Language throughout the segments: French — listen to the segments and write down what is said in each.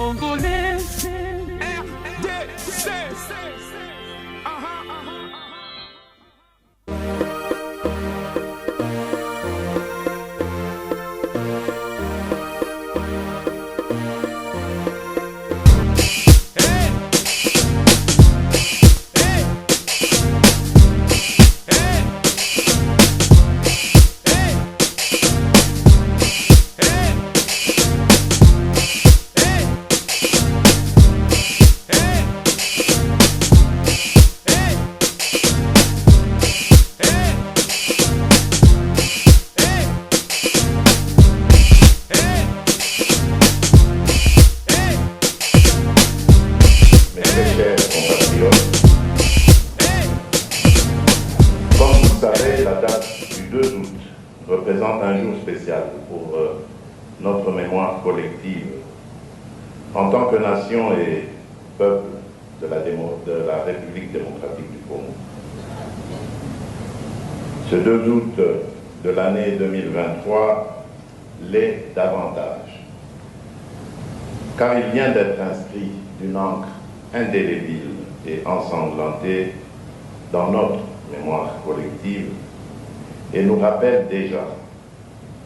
Congolais, RDC. Représente un jour spécial pour notre mémoire collective en tant que nation et peuple de la République démocratique du Congo. Ce 2 août de l'année 2023 l'est davantage, car il vient d'être inscrit d'une encre indélébile et ensanglantée dans notre mémoire collective et nous rappelle déjà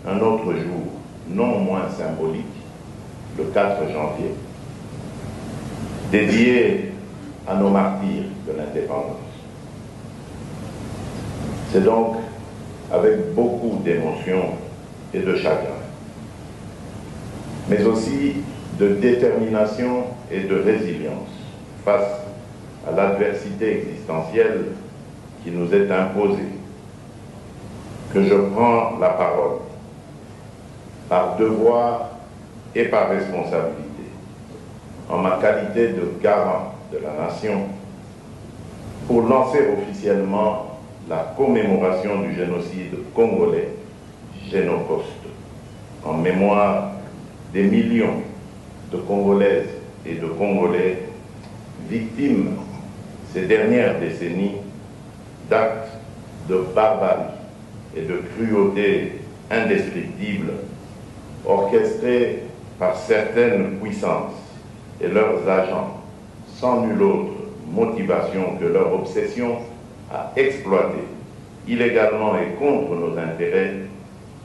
un autre jour, non moins symbolique, le 4 janvier, dédié à nos martyrs de l'indépendance. C'est donc avec beaucoup d'émotion et de chagrin, mais aussi de détermination et de résilience face à l'adversité existentielle qui nous est imposée, que je prends la parole, par devoir et par responsabilité, en ma qualité de garant de la nation, pour lancer officiellement la commémoration du génocide congolais, Génocoste, en mémoire des millions de Congolaises et de Congolais victimes ces dernières décennies d'actes de barbarie et de cruauté indescriptible orchestrés par certaines puissances et leurs agents sans nulle autre motivation que leur obsession à exploiter illégalement et contre nos intérêts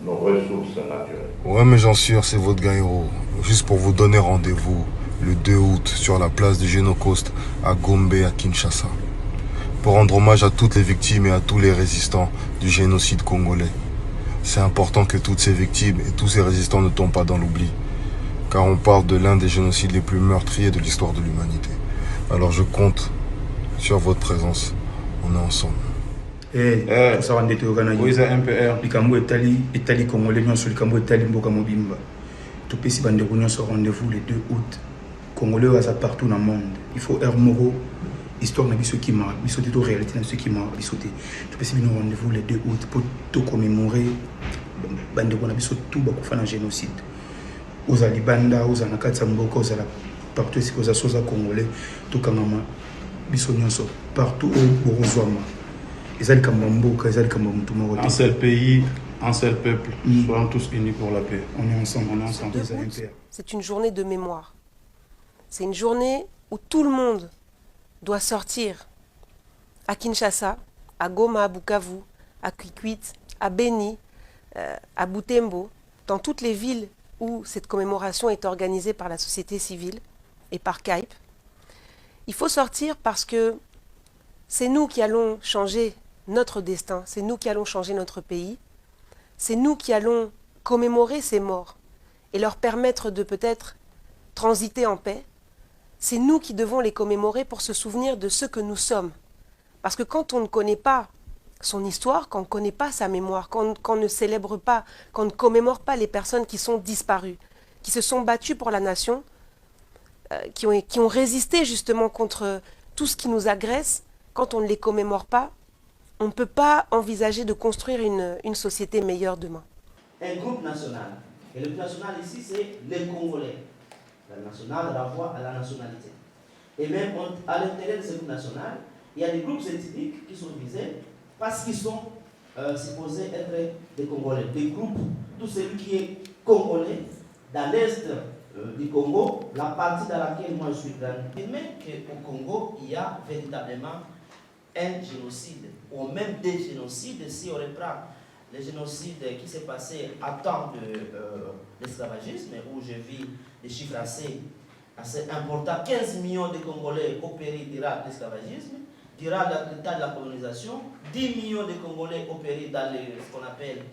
nos ressources naturelles. Ouais, mais j'en suis, c'est votre Gaïro. Juste pour vous donner rendez-vous le 2 août sur la place du Génocoste à Gombe, à Kinshasa, pour rendre hommage à toutes les victimes et à tous les résistants du génocide congolais. C'est important que toutes ces victimes et tous ces résistants ne tombent pas dans l'oubli, car on parle de l'un des génocides les plus meurtriers de l'histoire de l'humanité. Alors je compte sur votre présence. On est ensemble. Ça va être organisé. Likambo Etali Congolais, Likambo Etali Mboka Mobimba. Tout pays va se rendez-vous le 2 août. Congolais va partout dans le monde. Il faut Moro. Histoire de ce qui m'a sauté de réalité de ce qui m'a sauté. Tout peux nous rendez-vous le 2 août pour tout commémorer bande qu'on a biso tout ba faire un génocide. Aux Alibanda, aux Anakatsa Mboka, aux ala partout ici aux assoza congolais tout kamama biso nyonso partout au Borozwama. Ezali kamamboka, ezali kamamtu moko. Un seul pays, un seul peuple, soyons tous unis pour la paix. On est ensemble, on est ensemble. C'est une journée de mémoire. C'est une journée où tout le monde doit sortir à Kinshasa, à Goma, à Bukavu, à Kikwit, à Beni, à Butembo, dans toutes les villes où cette commémoration est organisée par la société civile et par CAIP. Il faut sortir parce que c'est nous qui allons changer notre destin, c'est nous qui allons changer notre pays, c'est nous qui allons commémorer ces morts et leur permettre de peut-être transiter en paix. C'est nous qui devons les commémorer pour se souvenir de ce que nous sommes. Parce que quand on ne connaît pas son histoire, quand on ne connaît pas sa mémoire, quand on ne célèbre pas, quand on ne commémore pas les personnes qui sont disparues, qui se sont battues pour la nation, qui ont résisté justement contre tout ce qui nous agresse, quand on ne les commémore pas, on ne peut pas envisager de construire une société meilleure demain. Un groupe national, et le national ici c'est les Congolais. La nationale renvoie à la nationalité. Et même à l'intérieur de ce groupe national, il y a des groupes ethniques qui sont visés parce qu'ils sont supposés être des Congolais. Des groupes, tout celui qui est congolais, dans l'est du Congo, la partie dans laquelle moi je suis grandi, mais qu'au Congo, il y a véritablement un génocide, ou même des génocides, si on reprend le génocide qui s'est passé à temps de l'esclavagisme, où je vis des chiffres assez importants, 15 millions de Congolais ont péri durant l'esclavagisme, durant l'état de la colonisation, 10 millions de Congolais ont péri dans ce qu'on appelle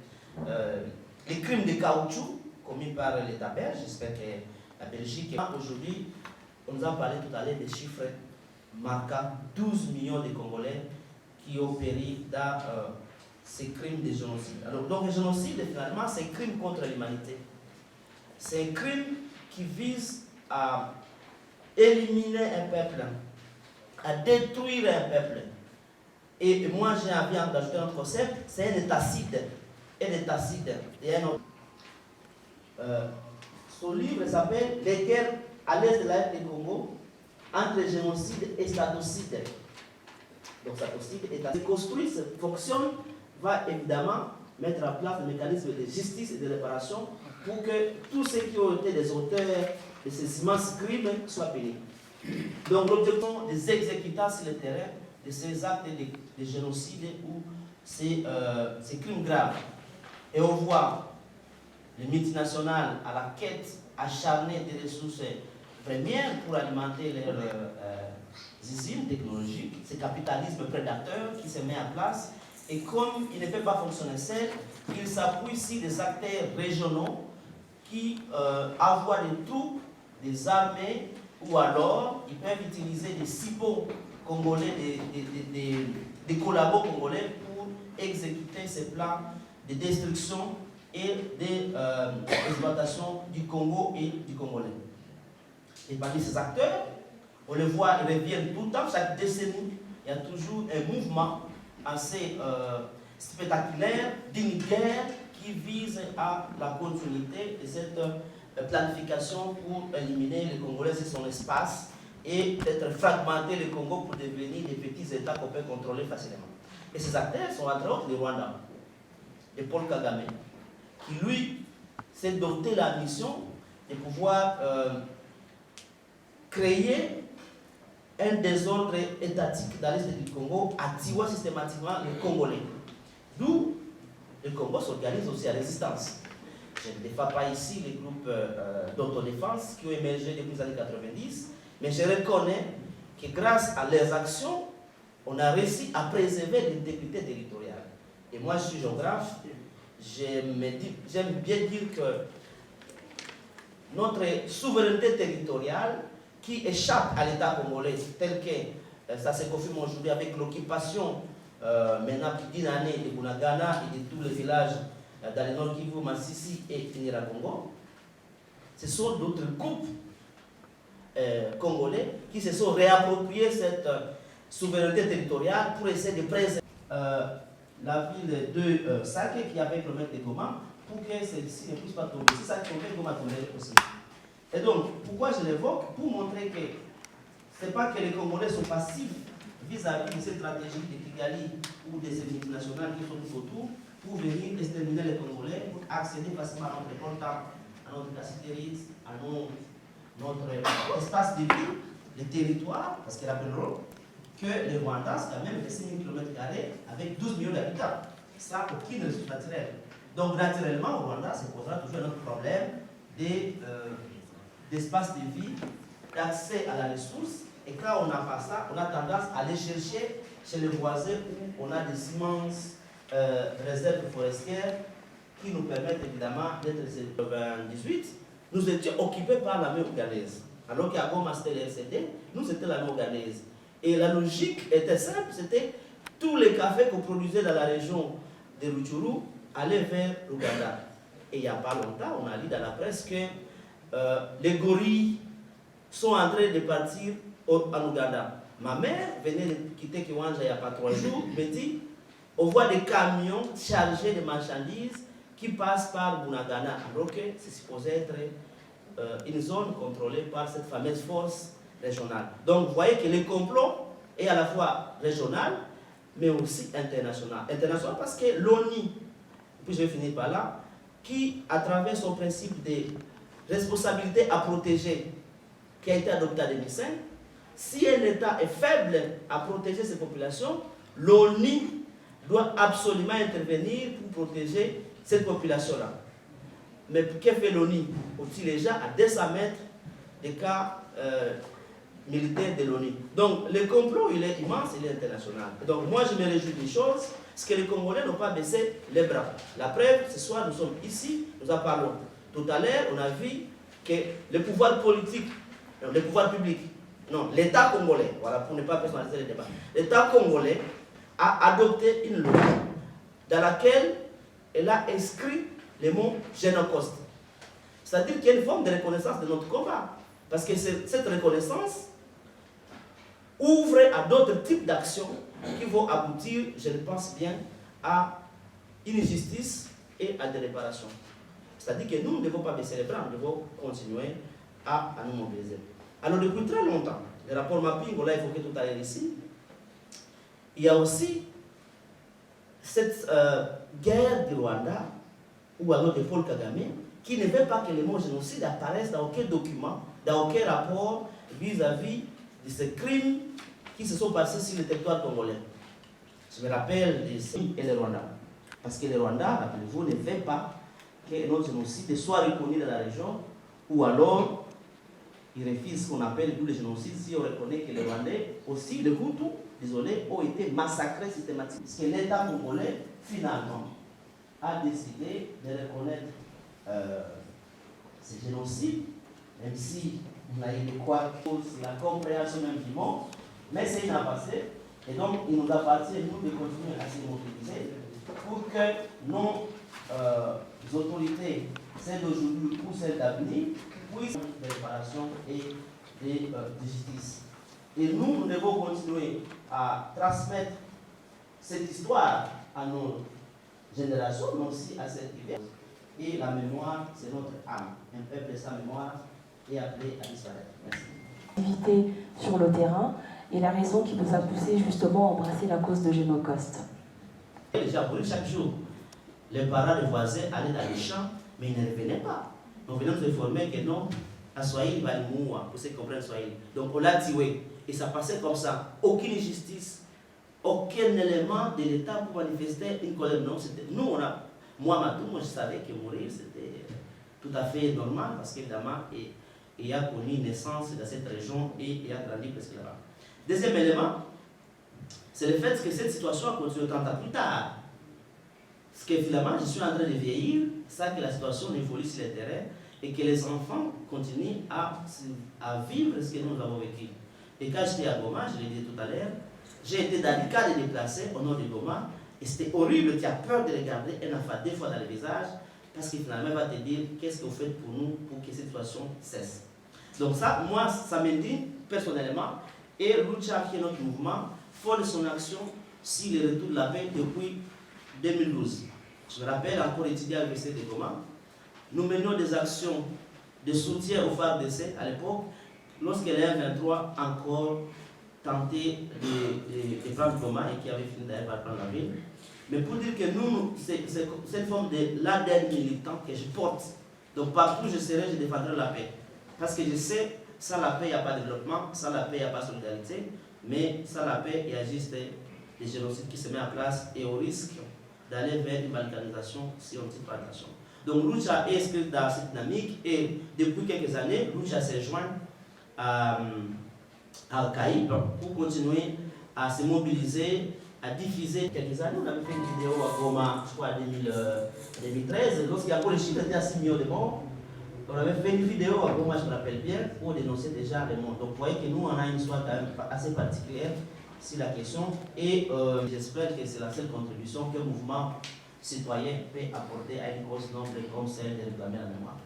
les crimes de caoutchouc commis par l'État belge. J'espère que la Belgique, aujourd'hui, on nous a parlé tout à l'heure des chiffres marquant 12 millions de Congolais qui ont péri dans ces crimes de génocide. Alors, donc, le génocide, finalement, c'est un crime contre l'humanité. C'est un crime qui vise à éliminer un peuple, à détruire un peuple. Et moi, j'ai envie d'ajouter un autre concept, c'est un étacide. Un étacide. Et un autre. Son livre s'appelle « Les guerres à l'est de la du Congo entre génocide et statocide ». Donc, statocide est construit, fonctionne, va évidemment mettre en place le mécanisme de justice et de réparation pour que tous ceux qui ont été des auteurs de ces immenses crimes soient punis. Donc, l'objectif des exécutants sur le terrain de ces actes de génocide ou ces crimes graves. Et on voit les multinationales à la quête acharnée des ressources premières pour alimenter leurs usines technologiques, ce capitalisme prédateur qui se met en place. Et comme il ne peut pas fonctionner seul, il s'appuie sur des acteurs régionaux qui envoient des troupes, des armées, ou alors ils peuvent utiliser des CIPO congolais, des collabos congolais pour exécuter ces plans de destruction et d'exploitation du Congo et du Congolais. Et parmi ces acteurs, on les voit, ils reviennent tout le temps, chaque décennie, il y a toujours un mouvement assez spectaculaire, dignitaire, qui vise à la continuité de cette planification pour éliminer les Congolais sur son espace et peut-être fragmenter le Congo pour devenir des petits États qu'on peut contrôler facilement. Et ces acteurs sont entre autres le Rwanda, et Paul Kagame, qui lui s'est doté la mission de pouvoir créer un désordre étatique dans l'est du Congo, attirant systématiquement les Congolais. D'où le Congo s'organise aussi à résistance. Je ne défends pas ici les groupes d'autodéfense qui ont émergé depuis les années 90, mais je reconnais que grâce à leurs actions, on a réussi à préserver l'intégrité territoriale. Et moi, je suis géographe, j'aime bien dire que notre souveraineté territoriale qui échappe à l'État congolais, tel que ça se confirme aujourd'hui avec l'occupation maintenant plus d'une année de Bunagana et de tous les villages dans le nord Kivu, Masisi et Nyiragongo, ce sont d'autres groupes congolais qui se sont réappropriés cette souveraineté territoriale pour essayer de préserver la ville de Sake qui avait le maître de Goma pour que celle-ci ne puisse pas tomber. Si ça tombait, Goma tomberait aussi. Et donc, pourquoi je l'évoque? Pour montrer que ce n'est pas que les Congolais sont passifs vis-à-vis de cette stratégie de Kigali ou des multinationales qui sont tout autour pour venir exterminer les Congolais, pour accéder facilement à notre contact, à notre caciterie, à notre espace de vie, les territoires, parce que rappelons que le Rwanda, c'est quand même 6 000 km avec 12 millions d'habitants. Ça, aucune ressource naturelle. Donc, naturellement, au Rwanda, ça posera toujours un autre problème d'espace de vie, d'accès à la ressource. Et quand on n'a pas ça, on a tendance à aller chercher chez les voisins où on a des immenses réserves forestières qui nous permettent évidemment d'être en 1998. Nous étions occupés par l'armée ouganaise. Alors qu'à Goma, c'était le RCD, nous c'était l'armée ouganaise. Et la logique était simple, c'était tous les cafés qu'on produisait dans la région de Rutshuru allaient vers l'Ouganda. Et il n'y a pas longtemps, on a lu dans la presse que les gorilles sont en train de partir en Ouganda. Ma mère venait de quitter Kiwanja il n'y a pas 3 jours, me dit, on voit des camions chargés de marchandises qui passent par Bunagana, alors que c'est supposé être une zone contrôlée par cette fameuse force régionale. Donc vous voyez que le complot est à la fois régional, mais aussi international. International parce que l'ONU, puis je vais finir par là, qui, à travers son principe de responsabilité à protéger qui a été adoptée en 2005, si un État est faible à protéger ses populations, l'ONU doit absolument intervenir pour protéger cette population-là. Mais que fait l'ONU? Au-dessus déjà à 200 mètres des cas militaires de l'ONU. Donc le complot, il est immense, il est international. Donc moi, je me réjouis d'une chose, c'est que les Congolais n'ont pas baissé les bras. La preuve, ce soir, nous sommes ici, nous en parlons. Tout à l'heure, on a vu que le pouvoir politique, le pouvoir public, non, l'État congolais, voilà, pour ne pas personnaliser le débat, l'État congolais a adopté une loi dans laquelle elle a inscrit le mot génocide. C'est-à-dire qu'il y a une forme de reconnaissance de notre combat. Parce que cette reconnaissance ouvre à d'autres types d'actions qui vont aboutir, je le pense bien, à une justice et à des réparations. C'est-à-dire que nous ne devons pas baisser les bras, nous devons continuer à nous mobiliser. Alors depuis très longtemps, le rapport mapping, on l'a évoqué tout à l'heure ici, il y a aussi cette guerre du Rwanda, ou alors de Paul Kagame, qui ne veut pas que le mot génocide apparaisse dans aucun document, dans aucun rapport vis-à-vis de ces crimes qui se sont passés sur le territoire congolais. Je me rappelle et le Rwanda. Parce que le Rwanda, rappelez-vous, ne veut pas que notre génocide soit reconnu dans la région, ou alors il refuse ce qu'on appelle tout le génocide si on reconnaît que les Rwandais, aussi les Hutus, désolé, ont été massacrés systématiquement. Parce que l'État congolais, finalement, a décidé de reconnaître ce génocide, même si on a eu de quoi c'est la compréhension même du monde, mais c'est une passé, et donc il nous appartient, nous, de continuer à se mobiliser pour que nos autorités, celles d'aujourd'hui ou celles d'avenir, puissent faire des réparations et de justice. Et nous devons continuer à transmettre cette histoire à nos générations, mais aussi à cette hiver. Et la mémoire, c'est notre âme. Un peuple sans mémoire est appelé à disparaître. Merci. Sur le terrain, et la raison qui nous a poussé justement à embrasser la cause de Génocoste. Les Japonais, chaque jour, les parents des voisins allaient dans les champs, mais ils ne revenaient pas. Donc, nous informer que non, à Swahili, il va mourir, pour ceux qui comprennent Swahili. Donc, on l'a tué. Et ça passait comme ça. Aucune justice, aucun élément de l'État pour manifester une colère. Non, nous, moi, je savais que mourir, c'était tout à fait normal, parce qu'évidemment, il a connu une naissance dans cette région et il a grandi presque là-bas. Deuxième élément, c'est le fait que cette situation a continué 30 ans plus tard. Parce que finalement, je suis en train de vieillir, ça que la situation évolue sur le terrain et que les enfants continuent à vivre ce que nous avons vécu. Et quand j'étais à Goma, je l'ai dit tout à l'heure, j'ai été dans le cas de déplacés au nord de Goma et c'était horrible, tu as peur de regarder un enfant deux fois dans le visage parce qu'il finalement va te dire qu'est-ce que vous faites pour nous pour que cette situation cesse. Donc ça, moi, ça me dit personnellement, et Lucha, qui est notre mouvement, fonde son action sur le retour de la paix depuis 2012. Je me rappelle encore étudier à l'Université de Goma. Nous menions des actions de soutien aux FARDC à l'époque, lorsque les M23 encore tenté de prendre Goma et qui avait fini d'ailleurs par prendre la ville. Mais pour dire que nous, c'est cette forme de l'ADN militant que je porte. Donc partout où je serai, je défendrai la paix. Parce que je sais, sans la paix, il n'y a pas de développement, sans la paix, il n'y a pas de solidarité, mais sans la paix, il y a juste des génocides qui se mettent en place et au risque d'aller vers une balkanisation si on ne tire pas attention. Donc Lucha est inscrit dans cette dynamique et depuis quelques années, Lucha se rejoint à Al-Qaïb pour continuer à se mobiliser, à diffuser. Quelques années, on avait fait une vidéo à Goma, je crois en 2013, lorsqu'il y a encore les chiffres étaient à 6 millions de morts. On avait fait une vidéo à Goma, je me rappelle bien, pour dénoncer déjà les morts. Donc vous voyez que nous, on a une histoire quand même assez particulière sur la question et j'espère que c'est la seule contribution qu'un mouvement citoyen peut apporter à une cause noble comme celle de réclamer la mémoire.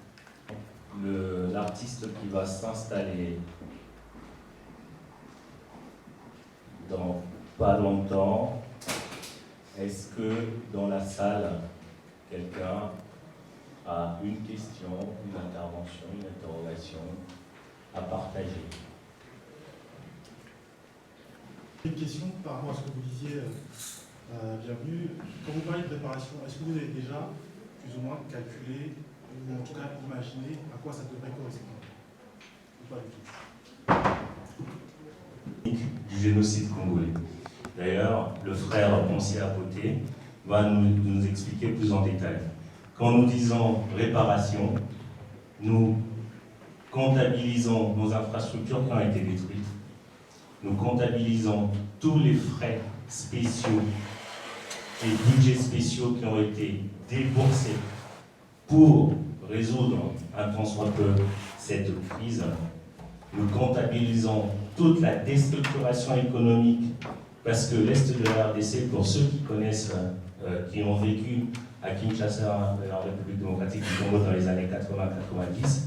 L'artiste qui va s'installer dans pas longtemps, est-ce que dans la salle, quelqu'un a une question, une intervention, une interrogation à partager? Une question par rapport à ce que vous disiez, bienvenue. Quand vous parlez de préparation, est-ce que vous avez déjà plus ou moins calculé ou en tout cas imaginer à quoi ça devrait correspondre. Ou pas du tout. Du génocide congolais. D'ailleurs, le frère Ponsier à côté va nous expliquer plus en détail. Quand nous disons réparation, nous comptabilisons nos infrastructures qui ont été détruites. Nous comptabilisons tous les frais spéciaux et budgets spéciaux qui ont été déboursés pour résoudre un tant soit peu cette crise. Nous comptabilisons toute la déstructuration économique parce que l'Est de la RDC, pour ceux qui connaissent, qui ont vécu à Kinshasa, en République démocratique du Congo dans les années 80-90,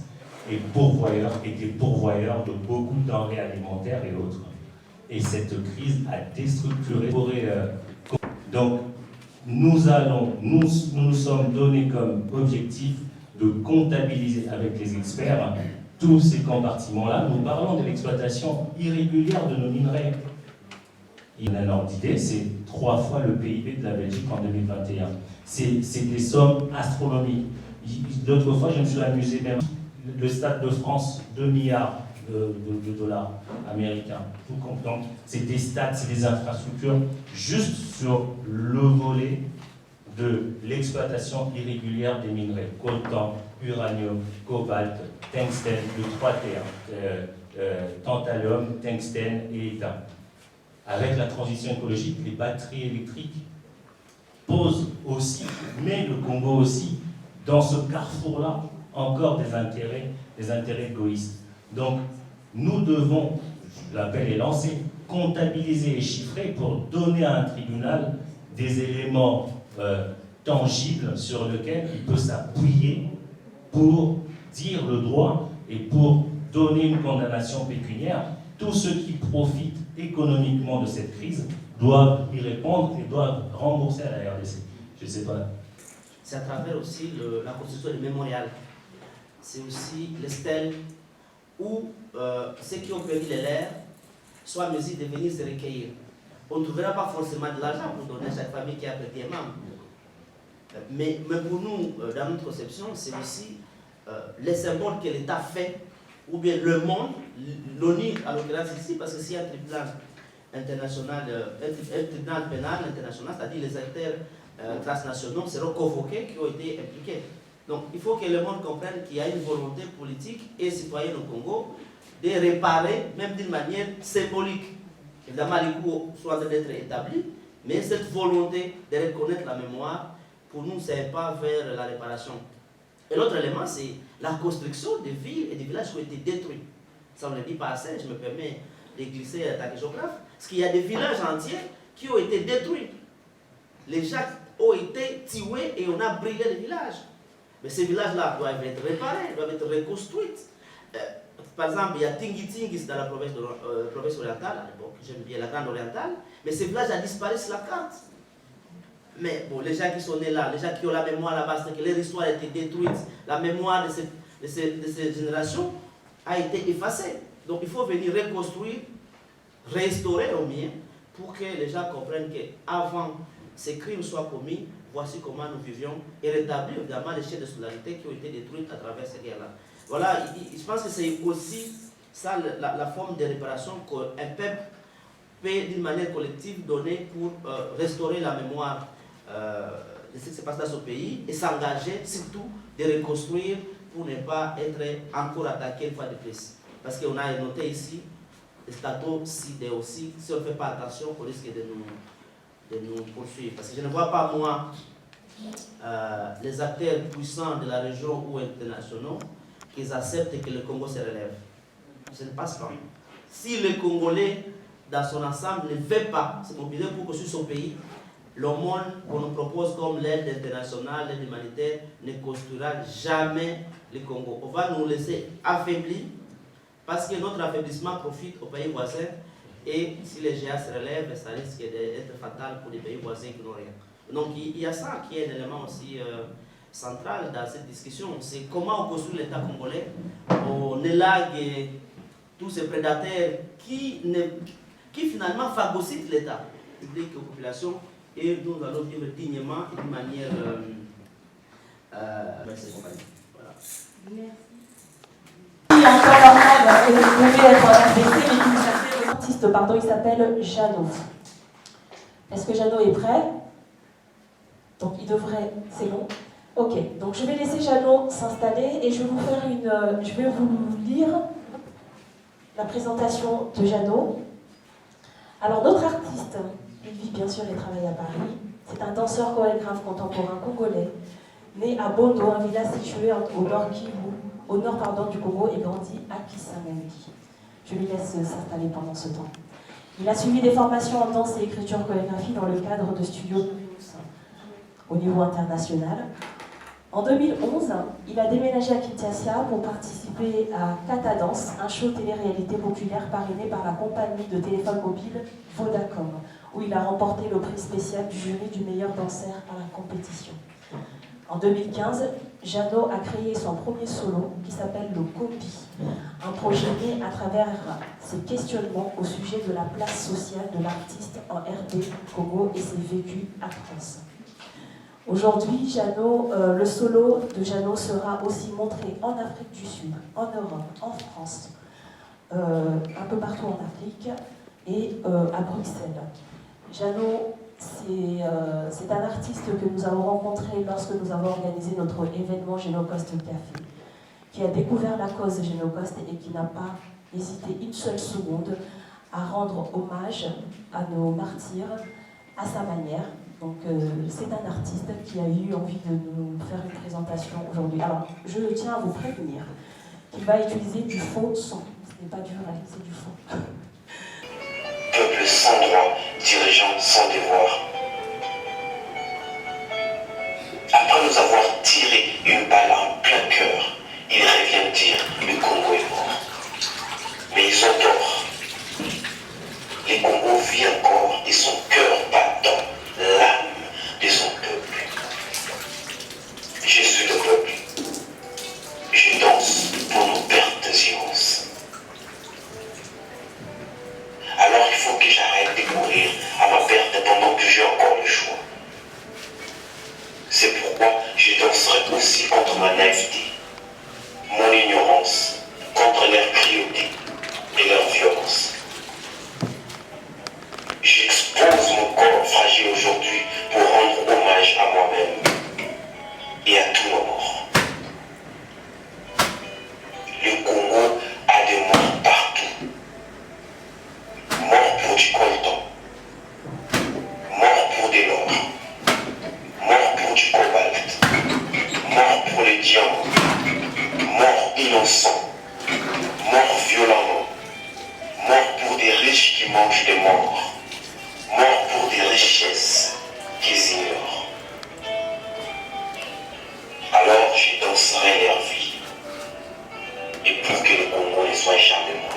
était pourvoyeur de beaucoup de denrées alimentaires et autres. Et cette crise a déstructuré. Donc, nous nous sommes donnés comme objectif de comptabiliser avec les experts tous ces compartiments-là. Nous parlons de l'exploitation irrégulière de nos minerais. Il y a un ordre d'idée, c'est 3 fois le PIB de la Belgique en 2021. C'est des sommes astronomiques. D'autres fois, je me suis amusé même. Le Stade de France, 2 milliards de dollars américains. Donc, c'est des stades, c'est des infrastructures juste sur le volet de l'exploitation irrégulière des minerais. Coltan, uranium, cobalt, tungstène, le 3T, tantalum, tungstène et étain. Avec la transition écologique, les batteries électriques posent aussi, mais le Congo aussi, dans ce carrefour-là, encore des intérêts égoïstes. Donc, nous devons, l'appel est lancé, comptabiliser et chiffrer pour donner à un tribunal des éléments tangibles sur lesquels il peut s'appuyer pour dire le droit et pour donner une condamnation pécuniaire. Tous ceux qui profitent économiquement de cette crise doivent y répondre et doivent rembourser à la RDC. Je ne sais pas. C'est à travers aussi la construction du mémorial. C'est aussi les stèles où ceux qui ont perdu les leurs soient en mesure de venir se recueillir. On ne trouvera pas forcément de l'argent pour donner à chaque famille qui a perdu un membre. Mais pour nous, dans notre conception, c'est aussi les symboles que l'État fait, ou bien le monde, l'ONU à l'occurrence ici, parce que s'il y a un tribunal international, un tribunal pénal international, c'est-à-dire les acteurs transnationaux seront convoqués qui ont été impliqués. Donc il faut que le monde comprenne qu'il y a une volonté politique et citoyenne au Congo de réparer, même d'une manière symbolique. Évidemment, les coûts sont en train d'être établis, mais cette volonté de reconnaître la mémoire, pour nous, c'est un pas vers la réparation. Et l'autre élément, c'est la construction des villes et des villages qui ont été détruits. Ça, on ne le dit pas assez, je me permets de glisser à ta géographe, parce qu'il y a des villages entiers qui ont été détruits. Les gens ont été tués et on a brûlé les villages. Mais ces villages-là doivent être réparés, doivent être reconstruits. Par exemple, il y a Tingi-Tingi dans la province orientale, à l'époque, j'aime bien la Grande Orientale, mais ces villages ont disparu sur la carte. Mais bon, les gens qui sont nés là, les gens qui ont la mémoire là-bas, c'est que leur histoire a été détruite, la mémoire de ces générations a été effacée. Donc il faut venir reconstruire, restaurer au mieux, pour que les gens comprennent qu'avant ces crimes soient commis, voici comment nous vivions, et rétablir évidemment les chaînes de solidarité qui ont été détruites à travers ces guerres-là. Voilà, je pense que c'est aussi ça la forme de réparation qu'un peuple peut d'une manière collective donner pour restaurer la mémoire de ce qui se passe dans ce pays et s'engager surtout de reconstruire pour ne pas être encore attaqué une fois de plus. Parce qu'on a noté ici, le stato SIDE aussi, si on ne fait pas attention, on risque de nous poursuivre. Parce que je ne vois pas, moi, les acteurs puissants de la région ou internationaux qui acceptent que le Congo se relève. Ça ne passe pas. Si le Congolais, dans son ensemble, ne veut pas se mobiliser pour construire son pays, le monde qu'on nous propose comme l'aide internationale, l'aide humanitaire, ne construira jamais le Congo. On va nous laisser affaiblis parce que notre affaiblissement profite aux pays voisins et si les GA se relèvent, ça risque d'être fatal pour les pays voisins qui n'ont rien. Donc il y a ça qui est un élément aussi central dans cette discussion. C'est comment on construit l'État congolais. On élague tous ces prédateurs qui finalement phagocytent l'État public aux populations. Et nous allons vivre dignement et d'une manière... Voilà. Encore normal, et vous pouvez être RBC, mais l'artiste, pardon, il s'appelle Jeannot. Est-ce que Jeannot est prêt? Donc il devrait, c'est bon. Ok, donc je vais laisser Jeannot s'installer et je vais vous lire la présentation de Jeannot. Alors notre artiste, il vit bien sûr et travaille à Paris. C'est un danseur chorégraphe contemporain congolais, né à Bondo, un village situé au nord du Congo et grandi à Kisangani. Je lui laisse s'installer pendant ce temps. Il a suivi des formations en danse et écriture chorégraphie dans le cadre de Studio Luminous au niveau international. En 2011, il a déménagé à Kinshasa pour participer à Kata Dance, un show télé-réalité populaire parrainé par la compagnie de téléphone mobile Vodacom, où il a remporté le prix spécial du jury du meilleur danseur à la compétition. En 2015, Jeannot a créé son premier solo qui s'appelle le Kopi, un projet né à travers ses questionnements au sujet de la place sociale de l'artiste en RD Congo et ses vécus atroces. Aujourd'hui, le solo de Jeannot sera aussi montré en Afrique du Sud, en Europe, en France, un peu partout en Afrique et à Bruxelles. Jeannot, c'est un artiste que nous avons rencontré lorsque nous avons organisé notre événement Génocost Café, qui a découvert la cause Génocost et qui n'a pas hésité une seule seconde à rendre hommage à nos martyrs à sa manière. Donc c'est un artiste qui a eu envie de nous faire une présentation aujourd'hui. Alors je tiens à vous prévenir qu'il va utiliser du faux son. Ce n'est pas du vrai, c'est du faux. Peuple sans droit, dirigeant sans devoir. Après nous avoir tiré une balle en plein cœur, ils reviennent dire le Congo est mort. Mais ils ont tort. Le Congo vit encore et son cœur battant l'âme de son peuple. Je suis le peuple. Je danse pour nos pertes immenses. Alors il faut que j'arrête de courir à ma perte pendant que j'ai encore le choix. C'est pourquoi je danserai aussi contre ma naïveté, mon ignorance, contre leur cruauté et leur violence. J'expose mon corps fragile aujourd'hui pour rendre hommage à moi-même et à tous nos morts. Le Congo a des morts partout. Morts pour du coltan, morts pour de l'or, morts pour du cobalt, morts pour les diamants, morts innocents, morts violemment, morts pour des riches qui mangent des morts, morts pour des richesses qu'ils ignorent. Alors je danserai leur vie, et pour que le Congo ne soit jamais mort.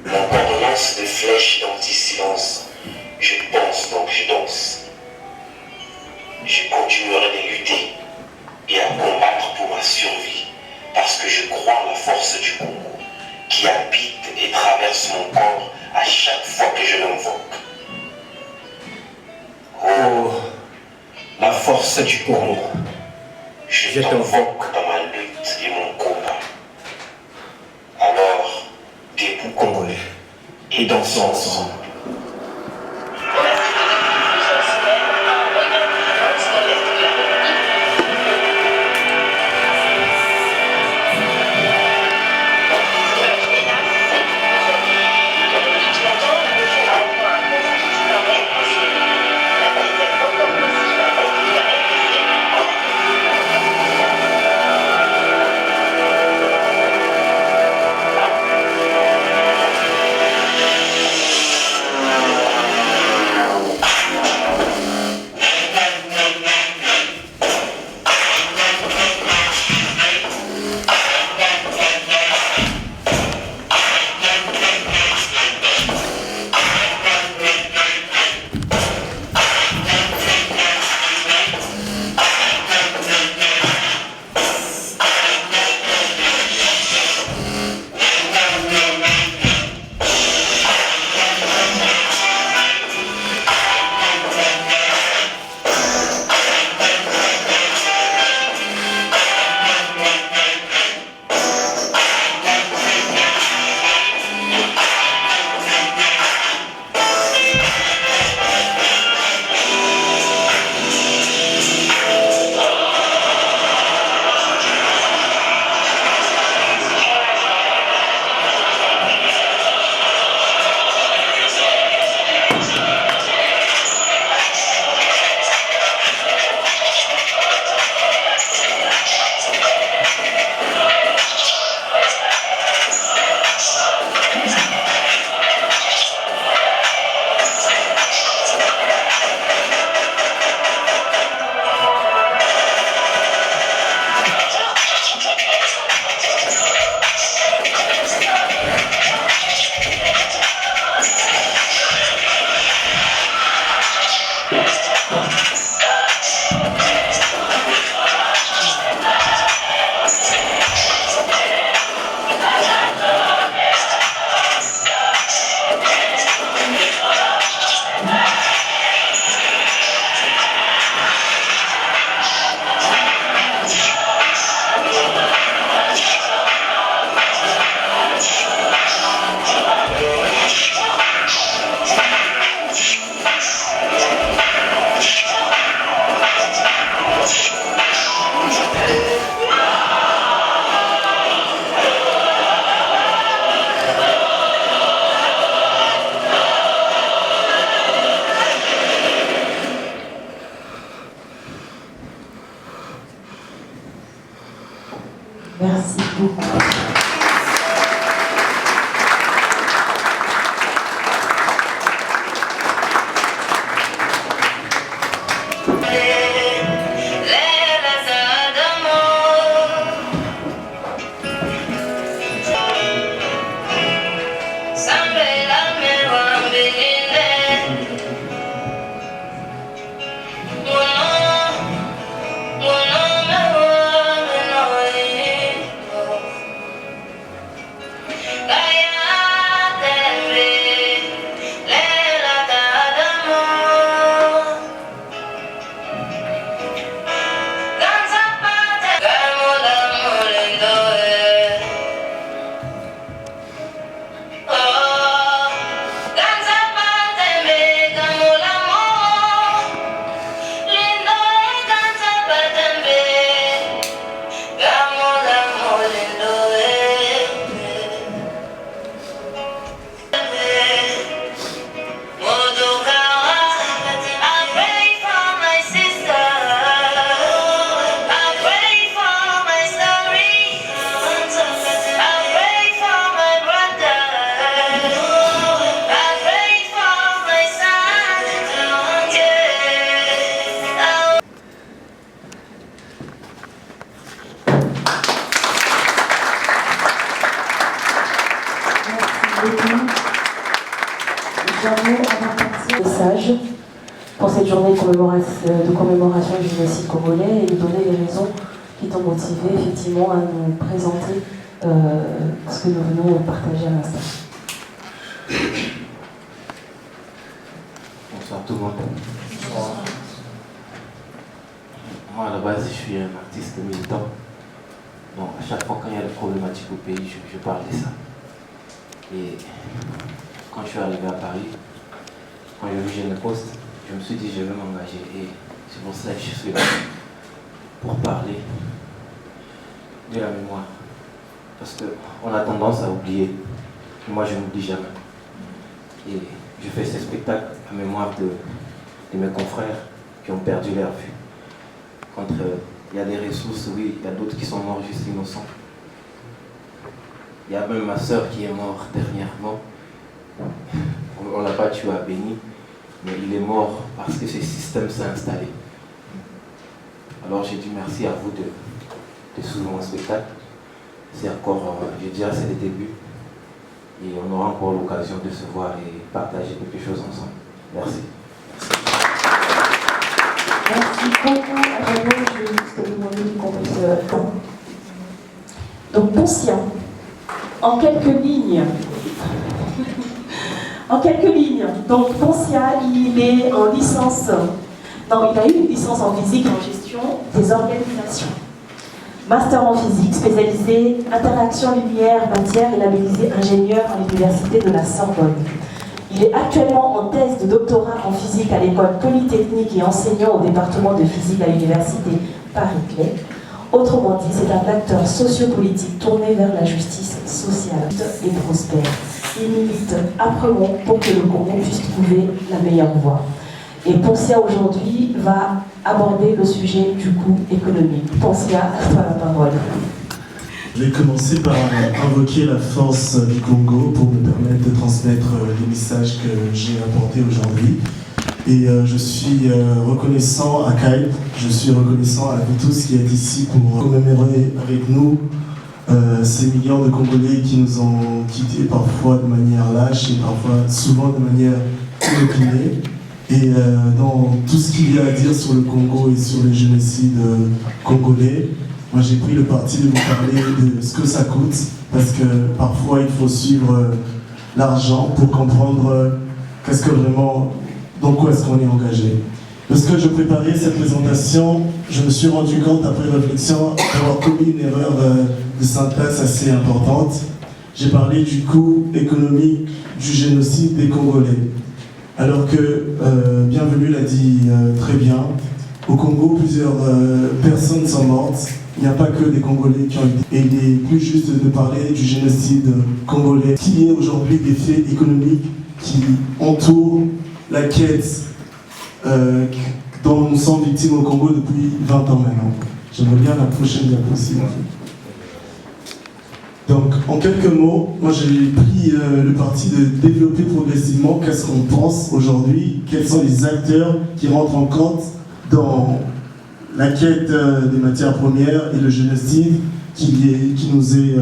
Mon corps lance des flèches d'anti-silence. Je pense donc je danse. Je continuerai de lutter et à combattre pour ma survie parce que je crois en la force du Congo qui habite et traverse mon corps à chaque fois que je l'invoque. Oh, la force du Congo. Je t'invoque dans ma lutte et mon combat. Alors, debout Congolais, et dansons ensemble. Merci beaucoup. Message pour cette journée de commémoration du génocide congolais et nous donner les raisons qui t'ont motivé effectivement à nous présenter ce que nous venons de partager à l'instant. Bonsoir tout le monde. Bonsoir. Moi à la base je suis un artiste militant. Donc à chaque fois quand il y a des problématiques au pays, je parle de ça. Et quand je suis arrivé à Paris, quand j'ai vu Génocost, je me suis dit je vais m'engager et c'est pour ça que je suis là pour parler de la mémoire. Parce qu'on a tendance à oublier. Et moi je n'oublie jamais. Et je fais ce spectacle à mémoire de mes confrères qui ont perdu leur vue. Il y a des ressources, oui, il y a d'autres qui sont morts juste innocents. Il y a même ma soeur qui est morte dernièrement. On ne l'a pas tué à Béni, mais il est mort parce que ce système s'est installé. Alors j'ai dit merci à vous de suivre mon spectacle. C'est encore, je dirais, c'est le début. Et on aura encore l'occasion de se voir et partager quelque chose ensemble. Merci. Merci beaucoup à Jano. Je vais juste te demander qu'on puisse... Donc, Poncien, en quelques lignes. En quelques lignes. Donc, Poncia, il est en licence. Non, il a eu une licence en physique et en gestion des organisations. Master en physique, spécialisé interaction lumière-matière et labellisé ingénieur à l'université de la Sorbonne. Il est actuellement en thèse de doctorat en physique à l'école polytechnique et enseignant au département de physique à l'université Paris-Clé. Autrement dit, c'est un acteur sociopolitique tourné vers la justice sociale et prospère. Il milite âprement pour que le Congo puisse trouver la meilleure voie. Et Poncia aujourd'hui va aborder le sujet du coût économique. Poncia, à toi la parole. Je vais commencer par invoquer la force du Congo pour me permettre de transmettre les messages que j'ai apportés aujourd'hui. Et je suis reconnaissant à Kai, je suis reconnaissant à vous tous qui êtes ici pour commémorer avec nous ces millions de Congolais qui nous ont quittés parfois de manière lâche et parfois souvent de manière inopinée. Et dans tout ce qu'il y a à dire sur le Congo et sur le génocide congolais, moi j'ai pris le parti de vous parler de ce que ça coûte, parce que parfois il faut suivre l'argent pour comprendre qu'est-ce que vraiment, dans quoi est-ce qu'on est engagé. Lorsque je préparais cette présentation, je me suis rendu compte, après réflexion, d'avoir commis une erreur de syntaxe assez importante. J'ai parlé du coût économique du génocide des Congolais. Alors que Bienvenue l'a dit très bien, au Congo, plusieurs personnes sont mortes. Il n'y a pas que des Congolais qui ont été. Et il est plus juste de parler du génocide congolais, qui est aujourd'hui des faits économiques qui entourent la quête dont nous sommes victimes au Congo depuis 20 ans maintenant. J'aimerais bien la prochaine diapositive. Donc, en quelques mots, moi j'ai pris le parti de développer progressivement qu'est-ce qu'on pense aujourd'hui, quels sont les acteurs qui rentrent en compte dans la quête des matières premières et le génocide qui nous est,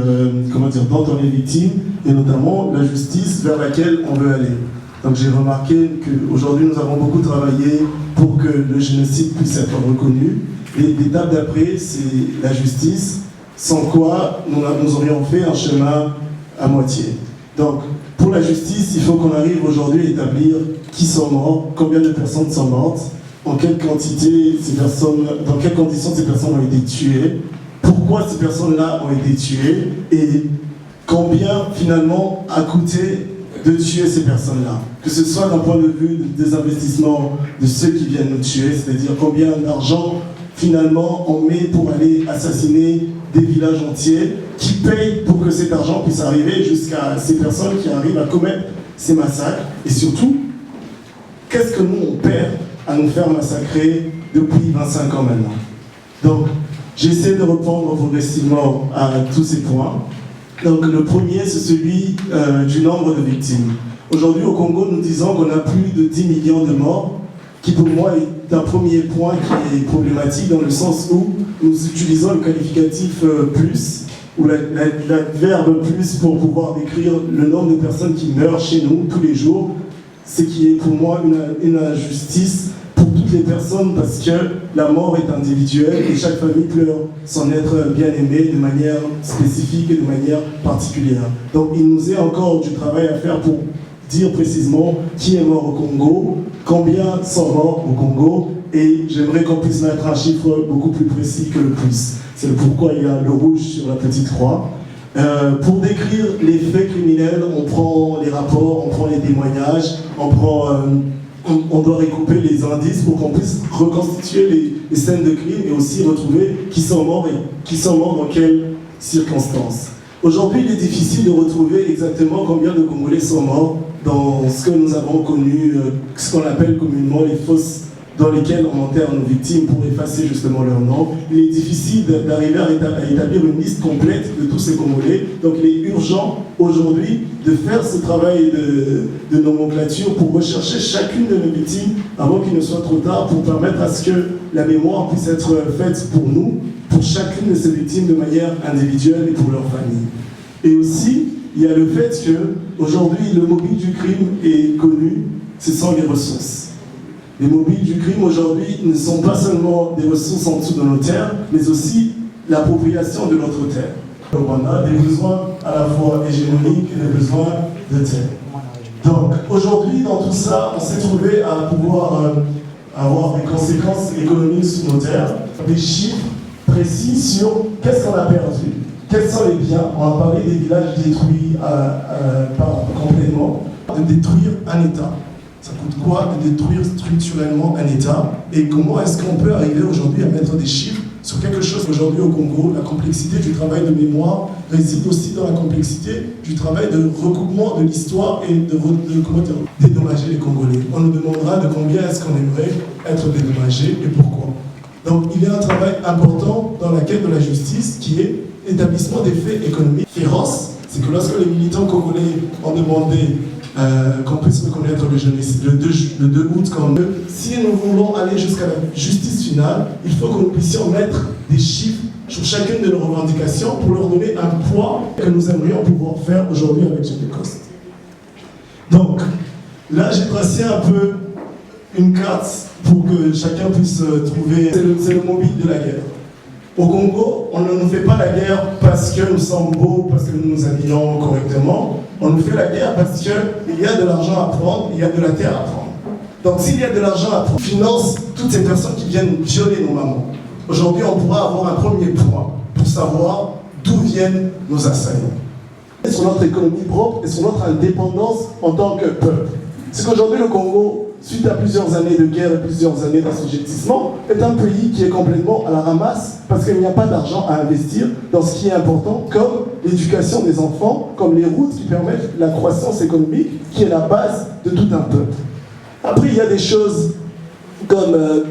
dont on est victime, et notamment la justice vers laquelle on veut aller. Donc j'ai remarqué qu'aujourd'hui nous avons beaucoup travaillé pour que le génocide puisse être reconnu, et l'étape d'après c'est la justice, sans quoi nous aurions fait un chemin à moitié. Donc, pour la justice, il faut qu'on arrive aujourd'hui à établir qui sont morts, combien de personnes sont mortes, en quelle quantité ces personnes, dans quelles conditions ces personnes ont été tuées, pourquoi ces personnes-là ont été tuées, et combien finalement a coûté de tuer ces personnes-là. Que ce soit d'un point de vue des investissements de ceux qui viennent nous tuer, c'est-à-dire combien d'argent finalement on met pour aller assassiner des villages entiers, qui payent pour que cet argent puisse arriver jusqu'à ces personnes qui arrivent à commettre ces massacres. Et surtout, qu'est-ce que nous on perd à nous faire massacrer depuis 25 ans maintenant? Donc, j'essaie de répondre progressivement à tous ces points. Donc, le premier, c'est celui du nombre de victimes. Aujourd'hui, au Congo, nous disons qu'on a plus de 10 millions de morts, qui pour moi est un premier point qui est problématique dans le sens où nous utilisons le qualificatif plus, ou l'adverbe plus pour pouvoir décrire le nombre de personnes qui meurent chez nous tous les jours, ce qui est pour moi une injustice pour toutes les personnes parce que la mort est individuelle et chaque famille pleure son être bien-aimé de manière spécifique et de manière particulière. Donc il nous est encore du travail à faire pour dire précisément qui est mort au Congo, combien sont morts au Congo, et j'aimerais qu'on puisse mettre un chiffre beaucoup plus précis que le plus. C'est pourquoi il y a le rouge sur la petite croix. Pour décrire les faits criminels, on prend les rapports, on prend les témoignages, on doit recouper les indices pour qu'on puisse reconstituer les scènes de crime et aussi retrouver qui sont morts et qui sont morts dans quelles circonstances. Aujourd'hui, il est difficile de retrouver exactement combien de Congolais sont morts dans ce que nous avons connu, ce qu'on appelle communément les fosses dans lesquelles on enterre nos victimes pour effacer justement leur nom. Il est difficile d'arriver à établir une liste complète de tous ces Congolais. Donc il est urgent aujourd'hui de faire ce travail de nomenclature pour rechercher chacune de nos victimes avant qu'il ne soit trop tard, pour permettre à ce que la mémoire puisse être faite pour nous, pour chacune de ces victimes de manière individuelle et pour leur famille. Et aussi, il y a le fait qu'aujourd'hui, le mobile du crime est connu, ce sont les ressources. Les mobiles du crime aujourd'hui ne sont pas seulement des ressources en dessous de nos terres, mais aussi l'appropriation de notre terre. On a des besoins à la fois hégémoniques et des besoins de terre. Donc aujourd'hui, dans tout ça, on s'est trouvé à pouvoir avoir des conséquences économiques sur nos terres, des chiffres précis sur qu'est-ce qu'on a perdu, quels sont les biens. On a parlé des villages détruits complètement, de détruire un État. Ça coûte quoi de détruire structurellement un État? Et comment est-ce qu'on peut arriver aujourd'hui à mettre des chiffres sur quelque chose? Aujourd'hui au Congo, la complexité du travail de mémoire réside aussi dans la complexité du travail de recoupement de l'histoire et de dédommager les Congolais. On nous demandera de combien est-ce qu'on aimerait être dédommagé et pourquoi. Donc il y a un travail important dans la quête de la justice qui est l'établissement des faits économiques féroces. C'est que lorsque les militants congolais ont demandé qu'on puisse reconnaître le génocide le 2 août comme eux, si nous voulons aller jusqu'à la justice finale, il faut que nous puissions mettre des chiffres sur chacune de nos revendications pour leur donner un poids que nous aimerions pouvoir faire aujourd'hui avec Génécoste. Donc, là j'ai tracé un peu une carte pour que chacun puisse trouver, c'est le mobile de la guerre. Au Congo, on ne nous fait pas la guerre parce que nous sommes beaux, parce que nous nous habillons correctement. On nous fait la guerre parce qu'il y a de l'argent à prendre, il y a de la terre à prendre. Donc s'il y a de l'argent à prendre, on finance toutes ces personnes qui viennent violer nos mamans. Aujourd'hui, on pourra avoir un premier point pour savoir d'où viennent nos assaillants. Et sur notre économie propre et sur notre indépendance en tant que peuple. C'est qu'aujourd'hui, le Congo, suite à plusieurs années de guerre et plusieurs années d'assujettissement, est un pays qui est complètement à la ramasse parce qu'il n'y a pas d'argent à investir dans ce qui est important, comme l'éducation des enfants, comme les routes qui permettent la croissance économique, qui est la base de tout un peuple. Après, il y a des choses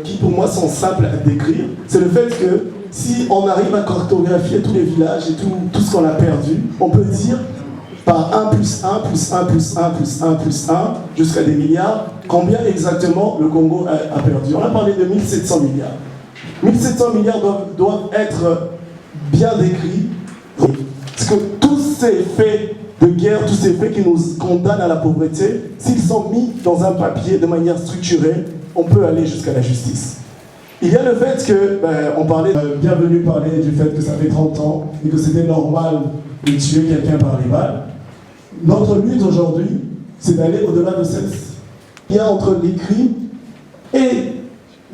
qui pour moi sont simples à décrire. C'est le fait que si on arrive à cartographier tous les villages et tout ce qu'on a perdu, on peut dire par 1 plus 1 plus 1 plus 1 plus 1 plus 1 jusqu'à des milliards, combien exactement le Congo a perdu. On a parlé de 1700 milliards. 1700 milliards doivent être bien décrits, parce que tous ces faits de guerre, tous ces faits qui nous condamnent à la pauvreté, s'ils sont mis dans un papier de manière structurée, on peut aller jusqu'à la justice. Il y a le fait que, on parlait, bienvenue parler du fait que ça fait 30 ans et que c'était normal de tuer quelqu'un par les balles. Notre lutte aujourd'hui, c'est d'aller au-delà de cette lien entre les crimes et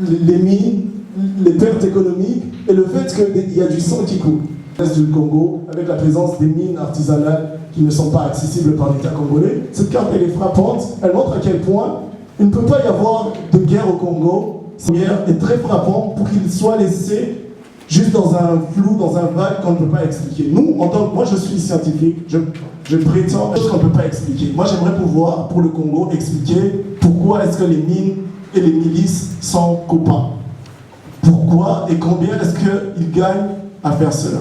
les mines, les pertes économiques et le fait qu'il y a du sang qui coule. Du Congo, avec la présence des mines artisanales qui ne sont pas accessibles par l'État congolais. Cette carte, elle est frappante. Elle montre à quel point il ne peut pas y avoir de guerre au Congo. Cette guerre est très frappante pour qu'il soit laissé juste dans un flou, dans un vague qu'on ne peut pas expliquer. Nous, moi je suis scientifique, je prétends des choses qu'on ne peut pas expliquer. Moi j'aimerais pouvoir, pour le Congo, expliquer pourquoi est-ce que les mines et les milices sont copains. Pourquoi et combien est-ce qu'ils gagnent à faire cela.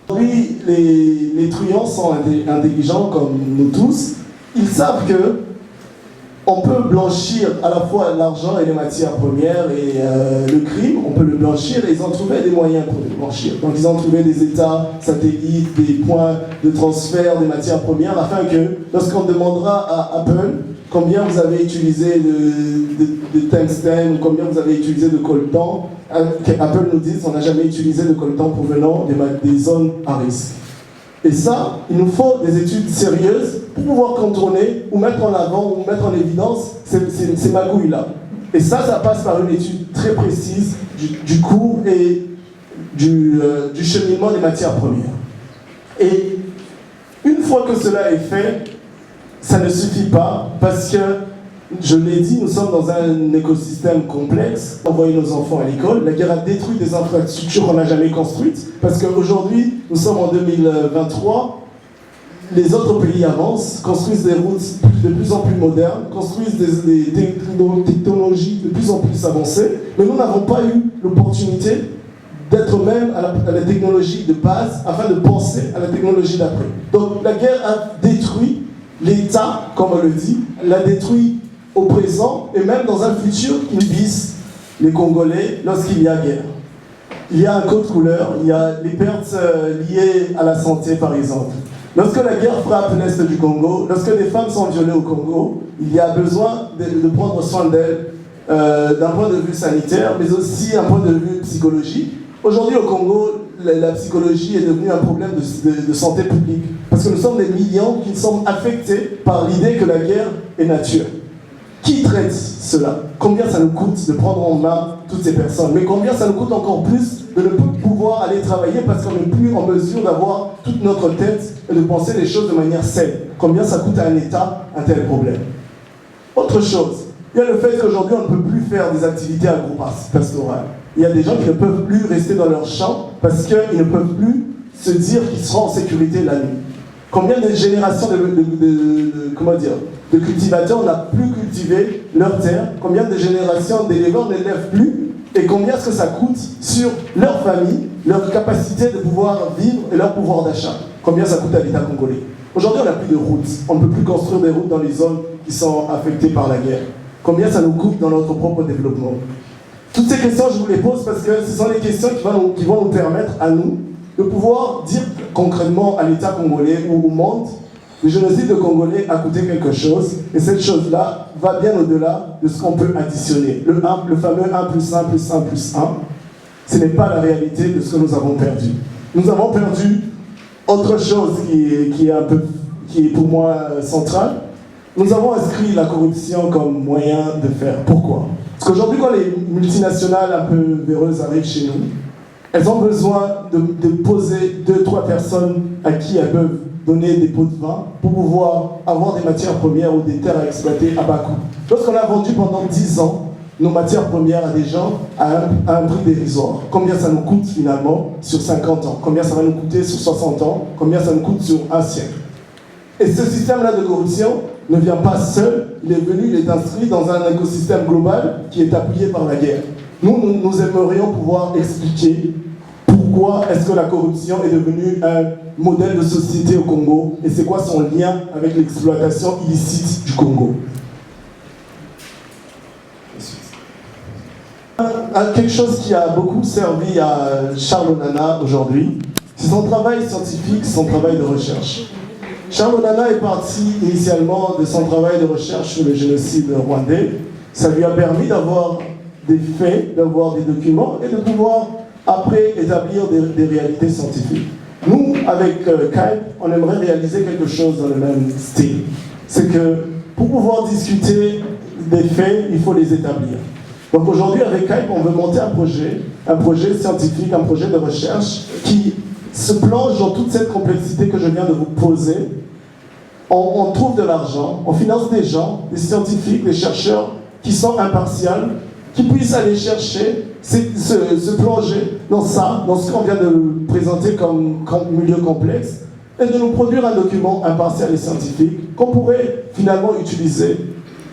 Aujourd'hui, les truands sont intelligents comme nous tous. Ils savent que on peut blanchir à la fois l'argent et les matières premières et le crime, on peut le blanchir et ils ont trouvé des moyens pour le blanchir. Donc ils ont trouvé des états satellites, des points de transfert des matières premières afin que lorsqu'on demandera à Apple combien vous avez utilisé de tungstène ou combien vous avez utilisé de coltan, Apple nous dit qu'on n'a jamais utilisé de coltan provenant des zones à risque. Et ça, il nous faut des études sérieuses pour pouvoir contrôler ou mettre en avant ou mettre en évidence ces magouilles-là. Et ça passe par une étude très précise du coût et du cheminement des matières premières. Et une fois que cela est fait, ça ne suffit pas parce que, je l'ai dit, nous sommes dans un écosystème complexe. Envoyer nos enfants à l'école, la guerre a détruit des infrastructures qu'on n'a jamais construites parce qu'aujourd'hui, nous sommes en 2023, les autres pays avancent, construisent des routes de plus en plus modernes, construisent des technologies de plus en plus avancées, mais nous n'avons pas eu l'opportunité d'être même à la technologie de base afin de penser à la technologie d'après. Donc la guerre a détruit l'État, comme on le dit, l'a détruit au présent et même dans un futur qui vise les Congolais lorsqu'il y a guerre. Il y a un code couleur, il y a les pertes liées à la santé par exemple. Lorsque la guerre frappe l'Est du Congo, lorsque des femmes sont violées au Congo, il y a besoin de prendre soin d'elles d'un point de vue sanitaire, mais aussi d'un point de vue psychologique. Aujourd'hui au Congo, la psychologie est devenue un problème de santé publique. Parce que nous sommes des millions qui sommes affectés par l'idée que la guerre est nature. Qui traite cela? Combien ça nous coûte de prendre en main toutes ces personnes? Mais combien ça nous coûte encore plus de ne pas pouvoir aller travailler parce qu'on n'est plus en mesure d'avoir toute notre tête et de penser les choses de manière saine? Combien ça coûte à un État un tel problème? Autre chose, il y a le fait qu'aujourd'hui on ne peut plus faire des activités agro-pastorales. Il y a des gens qui ne peuvent plus rester dans leur champ parce qu'ils ne peuvent plus se dire qu'ils seront en sécurité la nuit. Combien de générations de cultivateurs n'ont plus cultivé leur terre? Combien de générations d'éleveurs n'élèvent plus? Et combien est-ce que ça coûte sur leur famille, leur capacité de pouvoir vivre et leur pouvoir d'achat? Combien ça coûte à l'État congolais? Aujourd'hui, on n'a plus de routes. On ne peut plus construire des routes dans les zones qui sont affectées par la guerre. Combien ça nous coûte dans notre propre développement? Toutes ces questions, je vous les pose parce que ce sont les questions qui vont nous permettre à nous de pouvoir dire concrètement à l'État congolais ou au monde, le génocide de Congolais a coûté quelque chose, et cette chose-là va bien au-delà de ce qu'on peut additionner. Le fameux 1 plus 1 plus 1 plus 1, ce n'est pas la réalité de ce que nous avons perdu. Nous avons perdu autre chose qui est pour moi centrale. Nous avons inscrit la corruption comme moyen de faire. Pourquoi? Parce qu'aujourd'hui, quand les multinationales un peu véreuses arrivent chez nous, elles ont besoin de poser 2-3 personnes à qui elles peuvent donner des pots de vin pour pouvoir avoir des matières premières ou des terres à exploiter à bas coût. Lorsqu'on a vendu pendant 10 ans nos matières premières à des gens à un prix dérisoire, combien ça nous coûte finalement sur 50 ans? Combien ça va nous coûter sur 60 ans? Combien ça nous coûte sur un siècle? Et ce système-là de corruption ne vient pas seul, il est inscrit dans un écosystème global qui est appuyé par la guerre. nous aimerions pouvoir expliquer pourquoi est-ce que la corruption est devenue un modèle de société au Congo et c'est quoi son lien avec l'exploitation illicite du Congo. Quelque chose qui a beaucoup servi à Charles Onana aujourd'hui, c'est son travail scientifique, son travail de recherche. Charles Onana est parti initialement de son travail de recherche sur le génocide rwandais. Ça lui a permis d'avoir des faits, d'avoir des documents et de pouvoir après établir des réalités scientifiques. Nous, avec KAIP, on aimerait réaliser quelque chose dans le même style. C'est que pour pouvoir discuter des faits, il faut les établir. Donc aujourd'hui, avec KAIP, on veut monter un projet scientifique, un projet de recherche qui se plonge dans toute cette complexité que je viens de vous poser. On trouve de l'argent, on finance des gens, des scientifiques, des chercheurs qui sont impartials, qui puissent aller chercher, se plonger dans ça, dans ce qu'on vient de présenter comme milieu complexe, et de nous produire un document impartial et scientifique qu'on pourrait finalement utiliser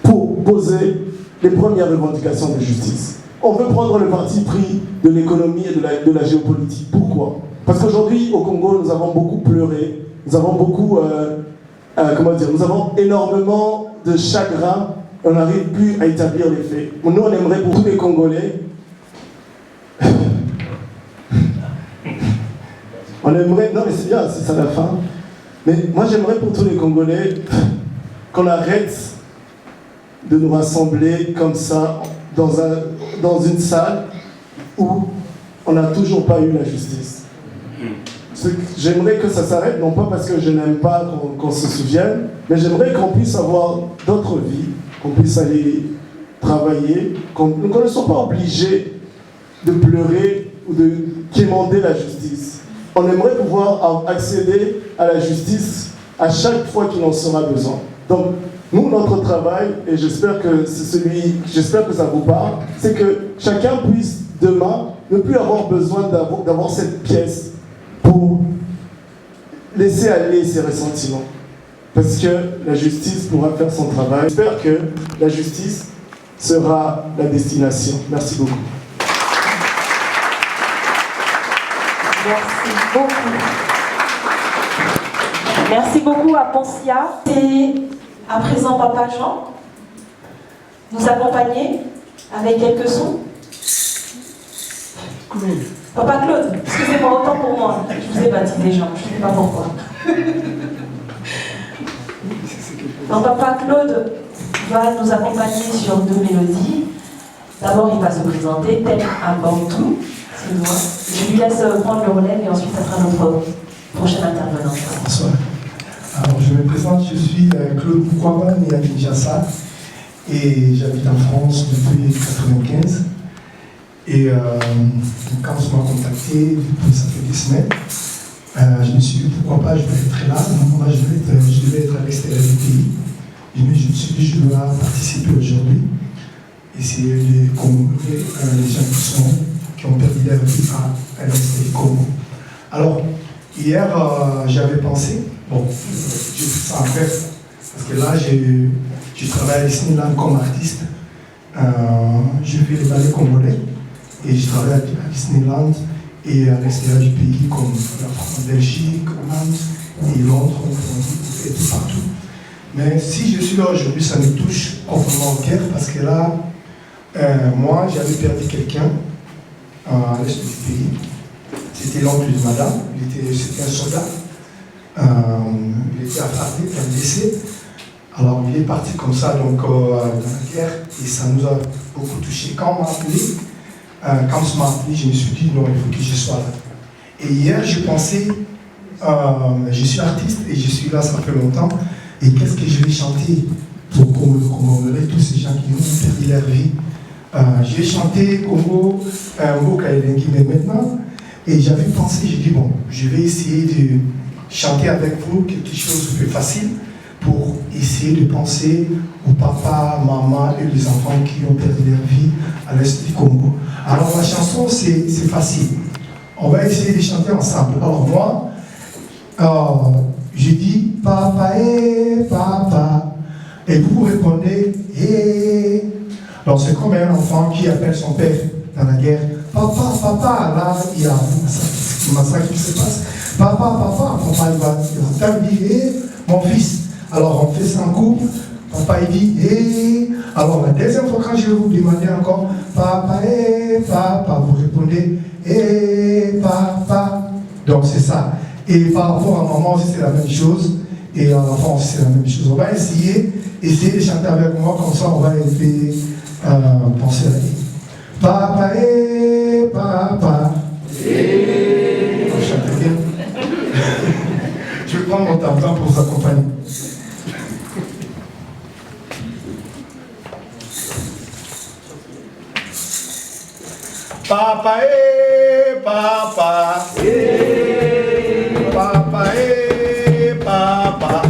pour poser les premières revendications de justice. On veut prendre le parti pris de l'économie et de la géopolitique. Pourquoi? Parce qu'aujourd'hui, au Congo, nous avons beaucoup pleuré, nous avons beaucoup, nous avons énormément de chagrin, on n'arrive plus à établir les faits. Nous, on aimerait pour tous les Congolais, on aimerait, non mais c'est bien, c'est ça la fin, mais moi j'aimerais pour tous les Congolais qu'on arrête de nous rassembler comme ça dans une salle où on n'a toujours pas eu la justice. J'aimerais que ça s'arrête, non pas parce que je n'aime pas qu'on se souvienne, mais j'aimerais qu'on puisse avoir d'autres vies, qu'on puisse aller travailler, qu'on ne soit pas obligé de pleurer ou de quémander la justice. On aimerait pouvoir accéder à la justice à chaque fois qu'il en sera besoin. Donc, nous, notre travail, et j'espère que ça vous parle, c'est que chacun puisse demain ne plus avoir besoin d'avoir cette pièce pour laisser aller ses ressentiments. Parce que la justice pourra faire son travail. J'espère que la justice sera la destination. Merci beaucoup. Merci beaucoup. Merci beaucoup à Poncia. Et à présent, Papa Jean nous accompagner avec quelques sons. Papa Claude, excusez-moi, autant pour moi. Je vous ai baptisé Jean, je ne sais pas pourquoi. Donc Papa Claude va nous accompagner sur 2 mélodies. D'abord, il va se présenter, tel un bantou. Je lui laisse prendre le relais et ensuite ça sera notre prochain intervenant. Bonsoir. Alors je me présente, je suis Claude Boukwaba, né à Kinshasa et j'habite en France depuis 1995. Et quand on m'a contacté, ça fait des semaines, je me suis dit pourquoi pas, je vais être là. Moi, je devais être à l'extérieur du pays. Je me suis dit je dois participer aujourd'hui. Et c'est les Congolais, les gens qui ont perdu leur vie à l'est du Congo. Alors, hier, j'avais pensé, bon, je fais ça en fait, parce que là, je travaille à Disneyland comme artiste. Je fais les ballets congolais et je travaille à Disneyland et à l'extérieur du pays, comme en Belgique, Hollande et Londres, et tout partout. Mais si je suis là aujourd'hui, ça me touche complètement au cœur parce que là, moi, j'avais perdu quelqu'un à l'est du pays. C'était l'oncle de madame, c'était un soldat. Il était affranchi, il a blessé. Alors il est parti comme ça donc, dans la guerre et ça nous a beaucoup touché. Quand on m'a appelé, je me suis dit non, il faut que je sois là. Et hier, je pensais, je suis artiste et je suis là, ça fait longtemps. Et qu'est-ce que je vais chanter pour commémorer tous ces gens qui ont perdu leur vie? Je vais chanter Congo, Kaelengi, mais maintenant, et j'avais pensé, j'ai dit bon, je vais essayer de chanter avec vous quelque chose de plus facile pour essayer de penser aux papas, maman et les enfants qui ont perdu leur vie à l'est du Congo. Alors la chanson, c'est facile. On va essayer de chanter ensemble. Alors moi, je dis papa et papa, et vous répondez et. Alors c'est comme un enfant qui appelle son père. dans la guerre. Papa, là, il y a un massacre qui se passe. Papa, il va dire, mon fils. Alors on fait ça en couple. Papa, il dit, alors la deuxième fois, quand je vais vous demander encore, papa, vous répondez, papa. Donc c'est ça. Et par rapport à maman aussi, c'est la même chose. Et à l'enfant aussi, c'est la même chose. On va essayer de chanter avec moi, comme ça on va essayer penser à la vie. Papa, papa. On chante bien. Je vais prendre mon temps pour vous accompagner. Papa, papa, papa, papa,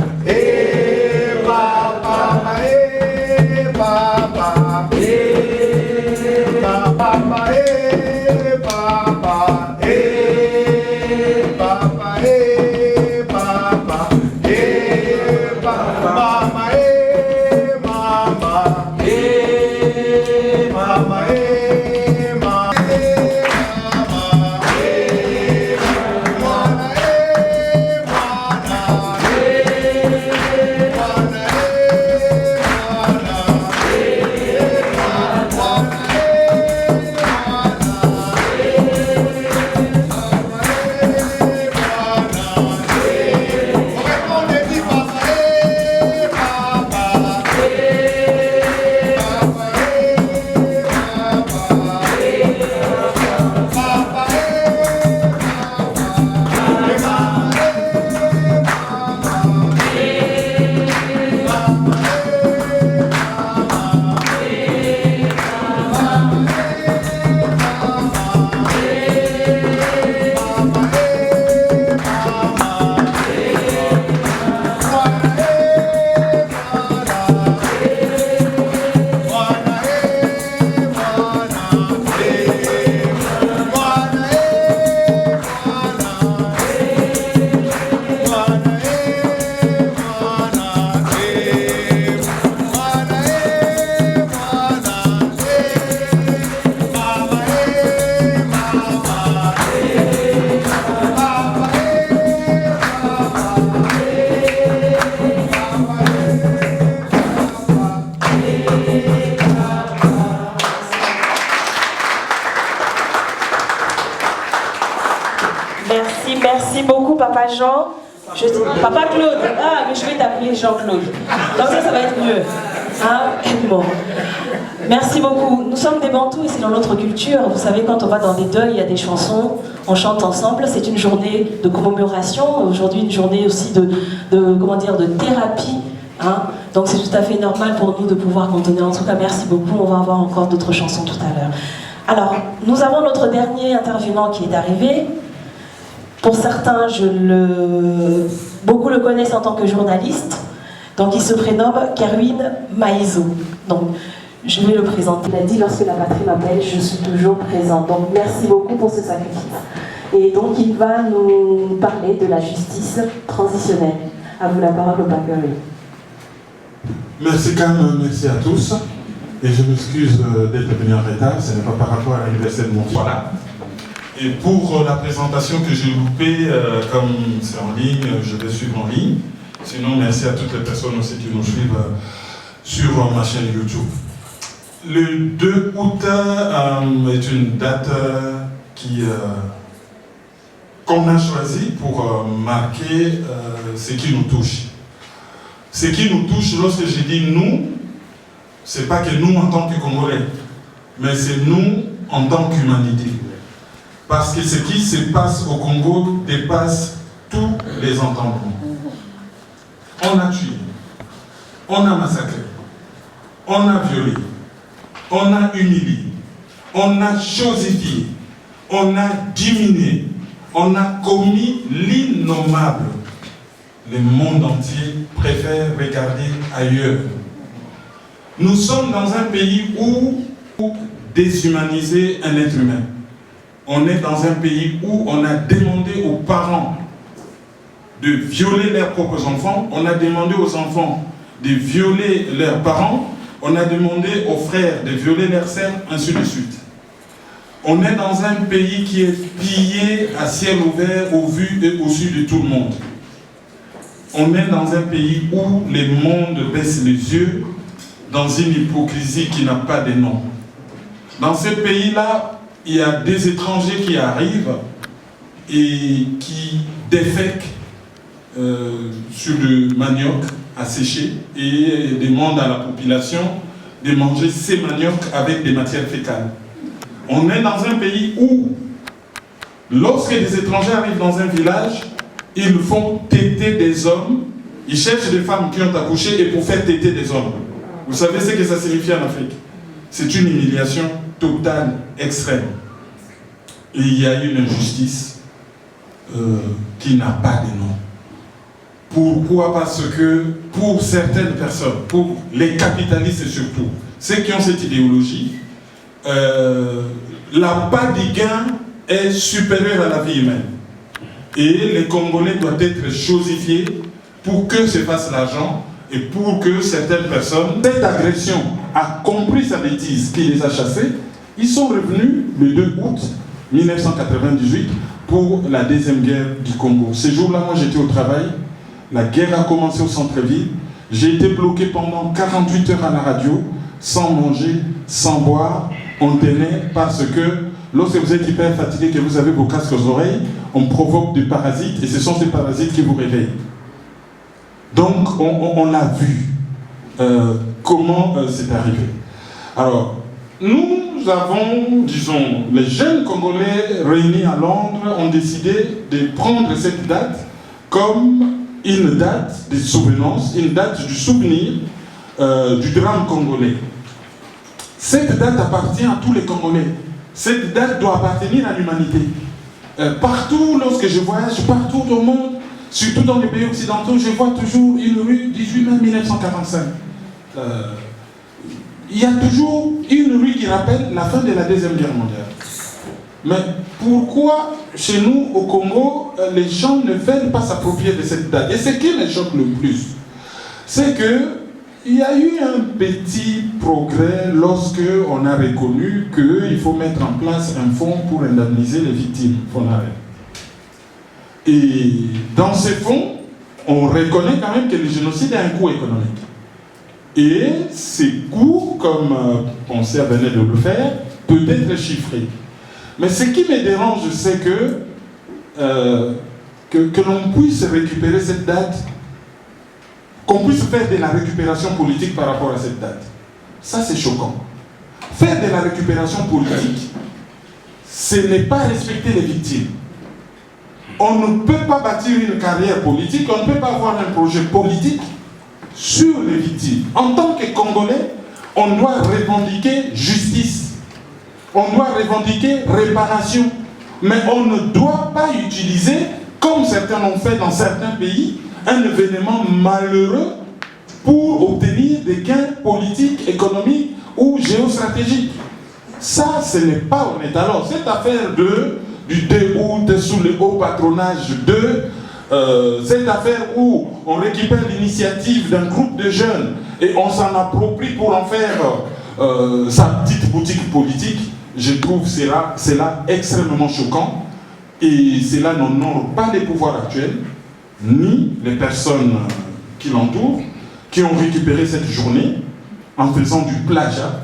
Merci beaucoup, Papa Jean. Papa Claude. Ah, mais je vais t'appeler Jean-Claude. Comme ça va être mieux. Hein? Bon. Merci beaucoup. Nous sommes des Bantous et c'est dans notre culture. Vous savez, quand on va dans des deuils, il y a des chansons, on chante ensemble. C'est une journée de commémoration. Aujourd'hui, une journée aussi de thérapie. Hein? Donc c'est tout à fait normal pour nous de pouvoir contenir. En tout cas, merci beaucoup. On va avoir encore d'autres chansons tout à l'heure. Alors, nous avons notre dernier intervenant qui est arrivé. Pour certains, beaucoup le connaissent en tant que journaliste. Donc il se prénomme Kerwin Maïzo. Donc je vais le présenter. Il a dit, lorsque la patrie m'appelle, je suis toujours présent. Donc merci beaucoup pour ce sacrifice. Et donc il va nous parler de la justice transitionnelle. À vous la parole, Papa Kerwin. Merci Cam, merci à tous. Et je m'excuse d'être venu en retard, ce n'est pas par rapport à l'anniversaire de mon fils. Voilà. Et pour la présentation que j'ai loupée, comme c'est en ligne, je vais suivre en ligne. Sinon, merci à toutes les personnes aussi qui nous suivent sur ma chaîne YouTube. Le 2 août est une date qu'on a choisie pour marquer ce qui nous touche. Ce qui nous touche, lorsque je dis nous, c'est pas que nous en tant que Congolais, mais c'est nous en tant qu'humanité. Parce que ce qui se passe au Congo dépasse tous les entendements. On a tué, on a massacré, on a violé, on a humilié, on a chosifié, on a diminué, on a commis l'innommable. Le monde entier préfère regarder ailleurs. Nous sommes dans un pays où déshumaniser un être humain. On est dans un pays où on a demandé aux parents de violer leurs propres enfants, on a demandé aux enfants de violer leurs parents, on a demandé aux frères de violer leurs sœurs, ainsi de suite. On est dans un pays qui est pillé à ciel ouvert au vu et au su de tout le monde. On est dans un pays où les mondes baissent les yeux dans une hypocrisie qui n'a pas de nom. Dans ce pays-là, il y a des étrangers qui arrivent et qui défèquent sur le manioc à sécher et demandent à la population de manger ces maniocs avec des matières fécales. On est dans un pays où, lorsque des étrangers arrivent dans un village, ils font téter des hommes, ils cherchent des femmes qui ont accouché et pour faire téter des hommes. Vous savez ce que ça signifie en Afrique? C'est une humiliation totale, extrême. Et il y a une injustice qui n'a pas de nom. Pourquoi? Parce que pour certaines personnes, pour les capitalistes surtout, ceux qui ont cette idéologie, la part du gain est supérieure à la vie humaine. Et les Congolais doivent être chosifiés pour que se fasse l'argent et pour que certaines personnes, cette agression a compris sa bêtise qui les a chassés. Ils sont revenus le 2 août 1998 pour la deuxième guerre du Congo. Ce jour-là, moi j'étais au travail, la guerre a commencé au centre-ville, j'ai été bloqué pendant 48 heures à la radio, sans manger, sans boire, on tenait parce que lorsque vous êtes hyper fatigué, que vous avez vos casques aux oreilles, on provoque des parasites et ce sont ces parasites qui vous réveillent. Donc on a vu comment c'est arrivé. Alors, nous avons, disons, les jeunes Congolais réunis à Londres ont décidé de prendre cette date comme une date de souvenance, une date du souvenir du drame congolais. Cette date appartient à tous les Congolais. Cette date doit appartenir à l'humanité. Partout, lorsque je voyage, partout au monde, surtout dans les pays occidentaux, je vois toujours une rue 18 mai 1945. Il y a toujours une rue qui rappelle la fin de la Deuxième Guerre mondiale. Mais pourquoi, chez nous, au Congo, les gens ne veulent pas s'approprier de cette date? Et ce qui me choque le plus, c'est qu'il y a eu un petit progrès lorsque on a reconnu qu'il faut mettre en place un fonds pour indemniser les victimes. Et dans ce fonds, on reconnaît quand même que le génocide a un coût économique. Et ces coûts, comme Poncet venait de le faire, peut être chiffré. Mais ce qui me dérange, c'est que l'on puisse récupérer cette date, qu'on puisse faire de la récupération politique par rapport à cette date. Ça, c'est choquant. Faire de la récupération politique, ce n'est pas respecter les victimes. On ne peut pas bâtir une carrière politique, on ne peut pas avoir un projet politique sur les victimes. En tant que Congolais, on doit revendiquer justice. On doit revendiquer réparation. Mais on ne doit pas utiliser, comme certains l'ont fait dans certains pays, un événement malheureux pour obtenir des gains politiques, économiques ou géostratégiques. Ça, ce n'est pas honnête. Alors, cette affaire du 2 août sous le haut patronage de cette affaire où on récupère l'initiative d'un groupe de jeunes et on s'en approprie pour en faire sa petite boutique politique, je trouve cela extrêmement choquant et cela n'honore pas les pouvoirs actuels ni les personnes qui l'entourent, qui ont récupéré cette journée en faisant du plagiat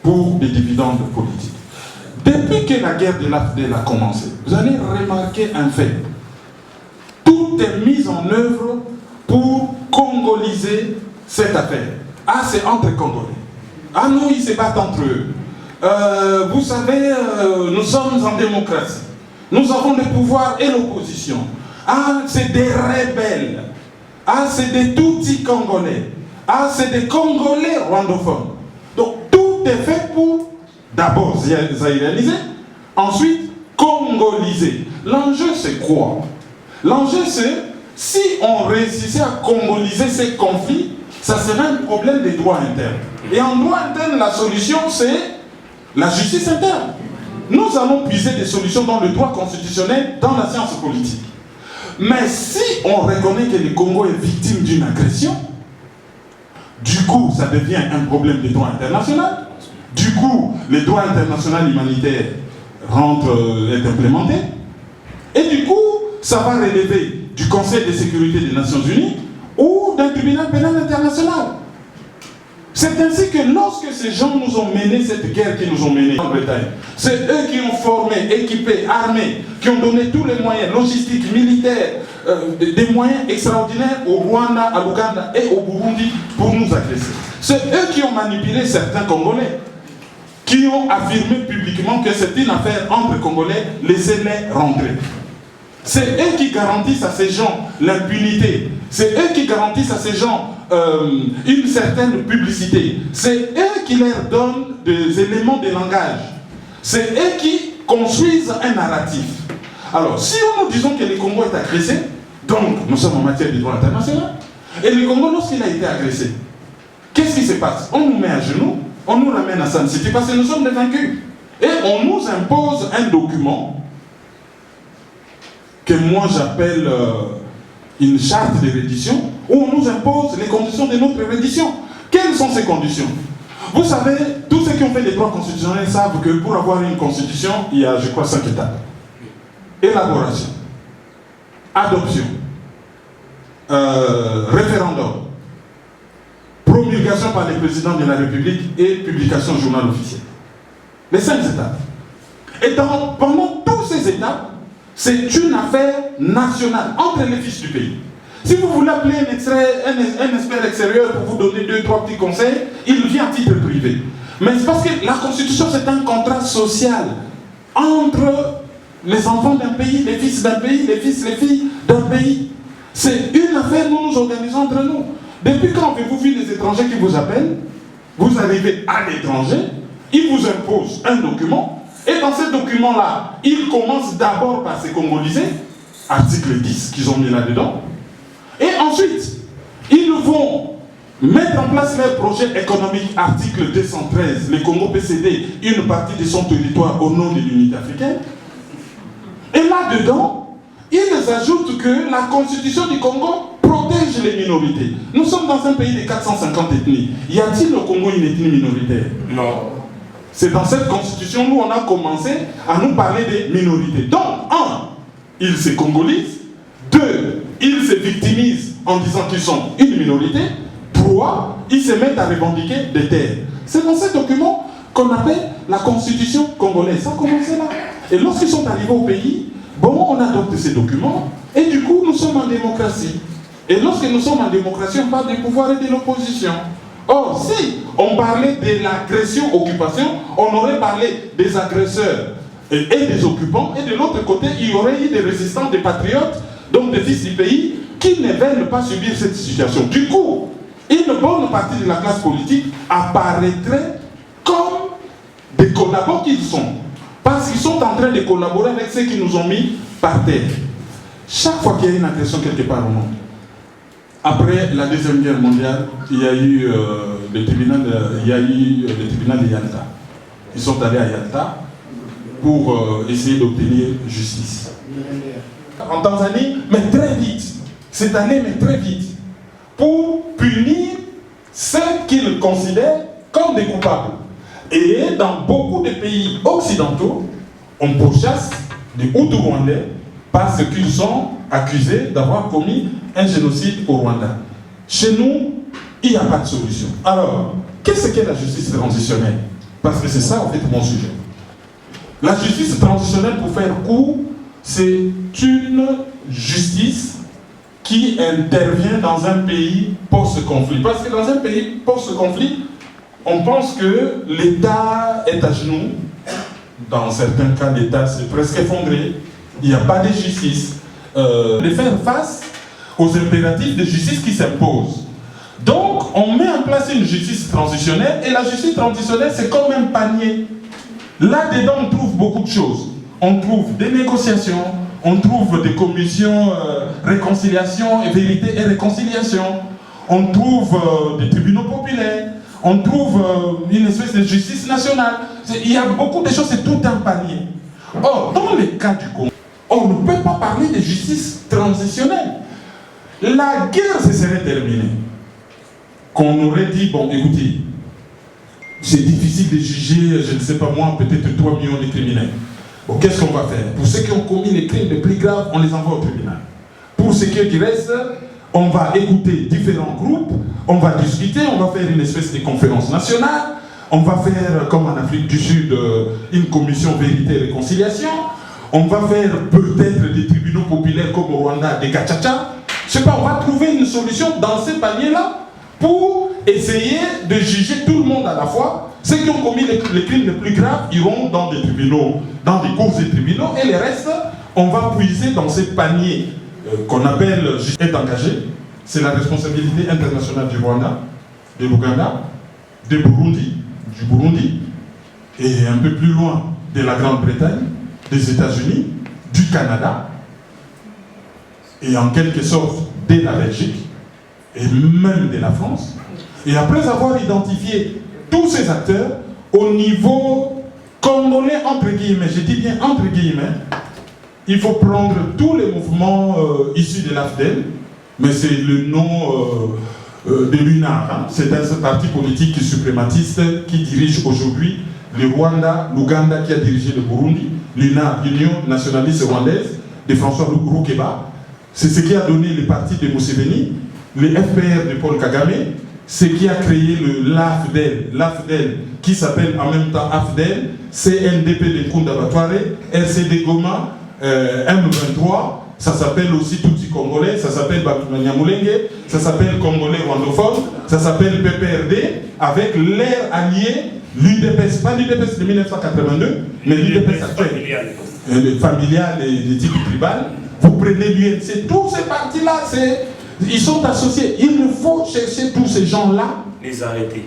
pour des dividendes politiques. Depuis que la guerre de l'AFDEL a commencé, vous allez remarquer un fait. Tout est mis en œuvre pour congoliser cette affaire. Ah, c'est entre Congolais. Ah non, ils se battent entre eux. Vous savez, nous sommes en démocratie. Nous avons le pouvoir et l'opposition. Ah, c'est des rebelles. Ah, c'est des tout-petits Congolais. Ah, c'est des Congolais rwandophones. Donc, tout est fait pour d'abord zaïréaliser, ensuite congoliser. L'enjeu, c'est quoi? L'enjeu, c'est si on réussissait à congoliser ces conflits, ça serait un problème des droits internes. Et en droit interne, la solution, c'est la justice interne. Nous allons puiser des solutions dans le droit constitutionnel, dans la science politique. Mais si on reconnaît que le Congo est victime d'une agression, du coup, ça devient un problème de droit international. Du coup, le droit international humanitaire est implémenté. Et du coup, ça va relever du Conseil de sécurité des Nations Unies ou d'un tribunal pénal international. C'est ainsi que lorsque ces gens nous ont mené cette guerre qu'ils nous ont menée en Bretagne, c'est eux qui ont formé, équipé, armé, qui ont donné tous les moyens logistiques, militaires, des moyens extraordinaires au Rwanda, à l'Ouganda et au Burundi pour nous agresser. C'est eux qui ont manipulé certains Congolais, qui ont affirmé publiquement que c'est une affaire entre Congolais, laissez-les rentrer. C'est eux qui garantissent à ces gens l'impunité. C'est eux qui garantissent à ces gens une certaine publicité. C'est eux qui leur donnent des éléments de langage. C'est eux qui construisent un narratif. Alors, si nous disons que le Congo est agressé, donc nous sommes en matière de droit international, et le Congo, lorsqu'il a été agressé, qu'est-ce qui se passe? On nous met à genoux, on nous ramène à San City parce que nous sommes des vaincus. Et on nous impose un document que moi j'appelle une charte de reddition, où on nous impose les conditions de notre reddition. Quelles sont ces conditions? Vous savez, tous ceux qui ont fait les droits constitutionnels savent que pour avoir une constitution, il y a, je crois, 5 étapes. Élaboration, adoption, référendum, promulgation par les présidents de la République et publication au journal officiel. Les 5 étapes. Et pendant toutes ces étapes, c'est une affaire nationale entre les fils du pays. Si vous voulez appeler un expert extérieur pour vous donner 2-3 petits conseils, il vient à titre privé. Mais c'est parce que la Constitution, c'est un contrat social entre les enfants d'un pays, les fils d'un pays, les fils, les filles d'un pays. C'est une affaire, nous nous organisons entre nous. Depuis quand avez-vous vu les étrangers qui vous appellent? Vous arrivez à l'étranger, ils vous imposent un document, et dans ce document-là, ils commencent d'abord par se congoliser, article 10 qu'ils ont mis là-dedans, et ensuite, ils vont mettre en place leur projet économique, article 213, le Congo peut céder une partie de son territoire au nom de l'unité africaine. Et là-dedans, ils ajoutent que la constitution du Congo protège les minorités. Nous sommes dans un pays de 450 ethnies. Y a-t-il au Congo une ethnie minoritaire? Non. C'est dans cette constitution où on a commencé à nous parler des minorités. Donc, 1, ils se congolisent. 2, ils se victimisent en disant qu'ils sont une minorité. 3, ils se mettent à revendiquer des terres. C'est dans ce document qu'on appelle la constitution congolaise. Ça a commencé là. Et lorsqu'ils sont arrivés au pays, bon, on adopte ces documents. Et du coup, nous sommes en démocratie. Et lorsque nous sommes en démocratie, on parle du pouvoir et de l'opposition. Or, si on parlait de l'agression-occupation, on aurait parlé des agresseurs et des occupants, et de l'autre côté, il y aurait eu des résistants, des patriotes, donc des fils du pays, qui ne veulent pas subir cette situation. Du coup, une bonne partie de la classe politique apparaîtrait comme des collabos qu'ils sont, parce qu'ils sont en train de collaborer avec ceux qui nous ont mis par terre. Chaque fois qu'il y a une agression quelque part au monde, après la Deuxième Guerre mondiale, il y a eu le tribunal de Yalta. Ils sont allés à Yalta pour essayer d'obtenir justice. En Tanzanie, mais très vite, c'est allé mais très vite, pour punir ceux qu'ils considèrent comme des coupables. Et dans beaucoup de pays occidentaux, on pourchasse des Hutu-Rwandais parce qu'ils sont accusés d'avoir commis un génocide au Rwanda. Chez nous, il n'y a pas de solution. Alors, qu'est-ce qu'est la justice transitionnelle? Parce que c'est ça, en fait, mon sujet. La justice transitionnelle, pour faire court, c'est une justice qui intervient dans un pays post-conflit. Parce que dans un pays post-conflit, on pense que l'État est à genoux. Dans certains cas, l'État s'est presque effondré. Il n'y a pas de justice. De faire face aux impératifs de justice qui s'imposent. Donc, on met en place une justice transitionnelle, et la justice transitionnelle, c'est comme un panier. Là-dedans, on trouve beaucoup de choses. On trouve des négociations, on trouve des commissions réconciliation, et vérité et réconciliation, on trouve des tribunaux populaires, on trouve une espèce de justice nationale. Il y a beaucoup de choses, c'est tout un panier. Or, dans le cas du Congo, on ne peut pas parler de justice transitionnelle. La guerre se serait terminée. Qu'on aurait dit, bon, écoutez, c'est difficile de juger, je ne sais pas moi, peut-être 3 millions de criminels. Bon, qu'est-ce qu'on va faire? Pour ceux qui ont commis les crimes les plus graves, on les envoie au tribunal. Pour ceux qui restent, on va écouter différents groupes, on va discuter, on va faire une espèce de conférence nationale, on va faire, comme en Afrique du Sud, une commission vérité et réconciliation, on va faire peut-être des tribunaux populaires comme au Rwanda, des gachacha. Je sais pas, on va trouver une solution dans ces paniers-là pour essayer de juger tout le monde à la fois. Ceux qui ont commis les crimes les plus graves iront dans des tribunaux, dans des cours et tribunaux, et les restes, on va puiser dans ces paniers qu'on appelle est engagé. C'est la responsabilité internationale du Rwanda, de l'Ouganda, du Burundi, et un peu plus loin de la Grande-Bretagne, des États-Unis, du Canada, et en quelque sorte de la Belgique, et même de la France. Et après avoir identifié tous ces acteurs au niveau congolais, entre guillemets, je dis bien entre guillemets, il faut prendre tous les mouvements issus de l'AFDEL, mais c'est le nom de l'UNAR, hein. C'est un parti politique suprématiste qui dirige aujourd'hui le Rwanda, l'Ouganda qui a dirigé le Burundi, l'UNAR, l'Union nationaliste rwandaise, de François Roukeba. C'est ce qui a donné le parti de Museveni, le FPR de Paul Kagame, ce qui a créé l'AFDEL qui s'appelle en même temps AFDEL, CNDP de Kunda Batware, RCD Goma, M23, ça s'appelle aussi Tutsi Congolais, ça s'appelle Babimania Moulenge, ça s'appelle Congolais Rwandophone, ça s'appelle PPRD, avec l'air allié, l'UDPS, pas l'UDPS de 1982, mais l'UDPS actuel, familial et de type tribal. Vous prenez l'UNC, tous ces partis-là, ils sont associés. Il faut chercher tous ces gens-là, les arrêter,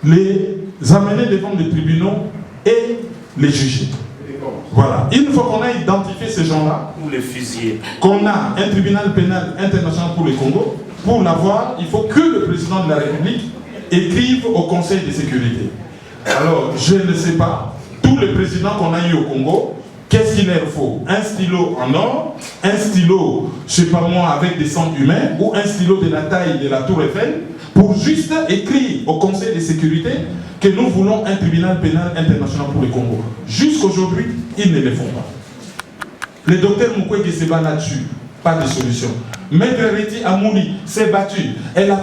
les amener devant les tribunaux et les juger. Voilà. Une fois qu'on a identifié ces gens-là, ou les fusiller, qu'on a un tribunal pénal international pour le Congo, pour l'avoir, il faut que le président de la République écrive au Conseil de sécurité. Alors, je ne sais pas, tous les présidents qu'on a eu au Congo, qu'est-ce qu'il leur faut? Un stylo en or, un stylo, je sais pas moi, avec des sangs humains, ou un stylo de la taille de la Tour Eiffel, pour juste écrire au Conseil de sécurité que nous voulons un tribunal pénal international pour le Congo. Jusqu'aujourd'hui, ils ne le font pas. Le docteur Mukwege se bat là-dessus, pas de solution. Maître Reti Amouli s'est battu. Il a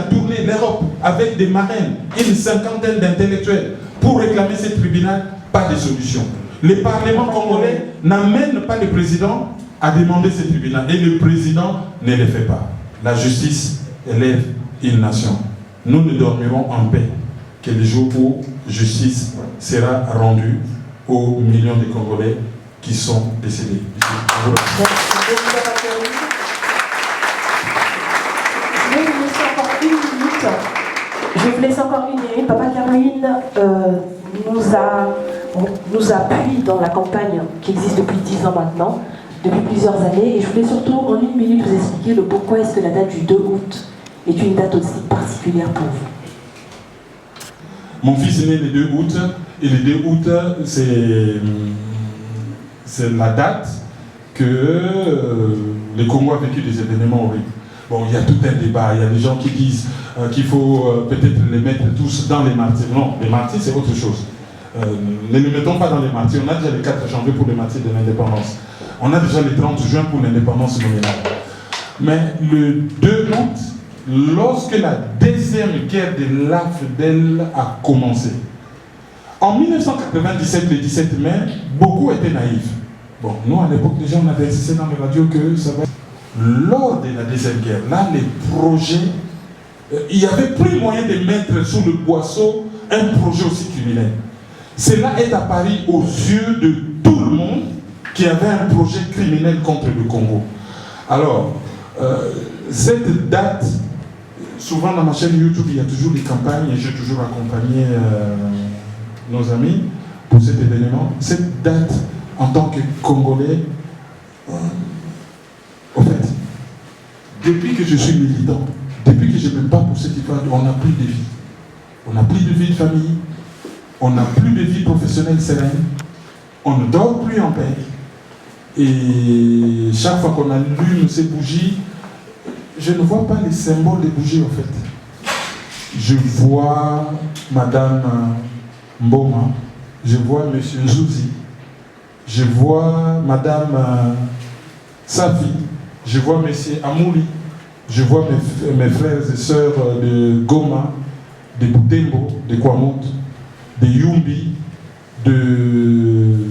tourné l'Europe avec des marraines, une cinquantaine d'intellectuels, pour réclamer ce tribunal, pas de solution. Le Parlement congolais n'amène pas le président à demander ce tribunal. Et le président ne le fait pas. La justice élève une nation. Nous ne dormirons en paix que le jour où justice sera rendue aux millions de Congolais qui sont décédés. Je vous laisse encore une minute. Papa Caroline nous appuie dans la campagne qui existe depuis 10 ans maintenant, depuis plusieurs années. Et je voulais surtout en une minute vous expliquer le pourquoi est-ce que la date du 2 août est une date aussi particulière pour vous. Mon fils est né le 2 août, et le 2 août, c'est la date que le Congo a vécu des événements horribles. Bon, il y a tout un débat, il y a des gens qui disent qu'il faut peut-être les mettre tous dans les martyrs. Non, les martyrs c'est autre chose. Ne les mettons pas dans les martyrs. On a déjà le 4 janvier pour les martyrs de l'indépendance. On a déjà le 30 juin pour l'indépendance nominale. Mais le 2 août, lorsque la deuxième guerre de l'AFDEL a commencé, en 1997, le 17 mai, beaucoup étaient naïfs. Bon, nous à l'époque déjà on avait insisté dans les radios que ça va. Lors de la deuxième guerre, là les projets, il n'y avait plus moyen de mettre sous le boisseau un projet aussi criminel. Cela est apparu aux yeux de tout le monde qui avait un projet criminel contre le Congo. Alors, cette date, souvent dans ma chaîne YouTube, il y a toujours des campagnes et j'ai toujours accompagné nos amis pour cet événement. Cette date, en tant que Congolais, en fait, depuis que je suis militant, depuis que je me bats pour cette histoire, on n'a plus de vie. On n'a plus de vie de famille, on n'a plus de vie professionnelle sereine, on ne dort plus en paix. Et chaque fois qu'on allume ces bougies, je ne vois pas les symboles des bougies en fait. Je vois Madame Mboma, je vois Monsieur Nzouzi, je vois Madame Safi, je vois Monsieur Amouli, je vois mes frères et sœurs de Goma, de Butembo, de Kwamut, de Yumbi, de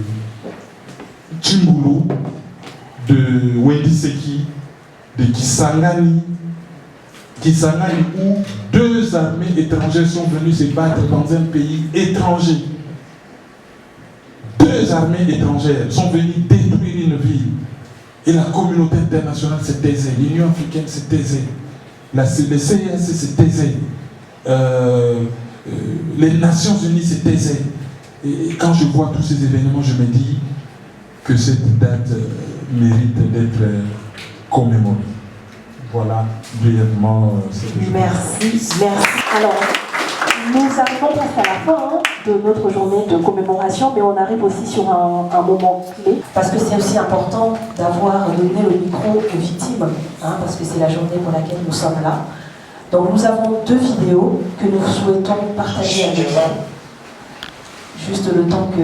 Chimbulu, de Wendiseki, de Kisangani, où 2 armées étrangères sont venues se battre dans un pays étranger. 2 armées étrangères sont venues détruire une ville. Et la communauté internationale s'est taisée, l'Union africaine s'est taisée, le CIS s'est taisée, les Nations Unies s'est taisées. Et quand je vois tous ces événements, je me dis que cette date mérite d'être commémorée. Voilà brièvement ce que je Merci. Alors, nous arrivons presque à la fin de notre journée de commémoration, mais on arrive aussi sur un moment clé, parce que c'est aussi important d'avoir donné le micro aux victimes, parce que c'est la journée pour laquelle nous sommes là. Donc nous avons 2 vidéos que nous souhaitons partager avec vous. Juste le temps que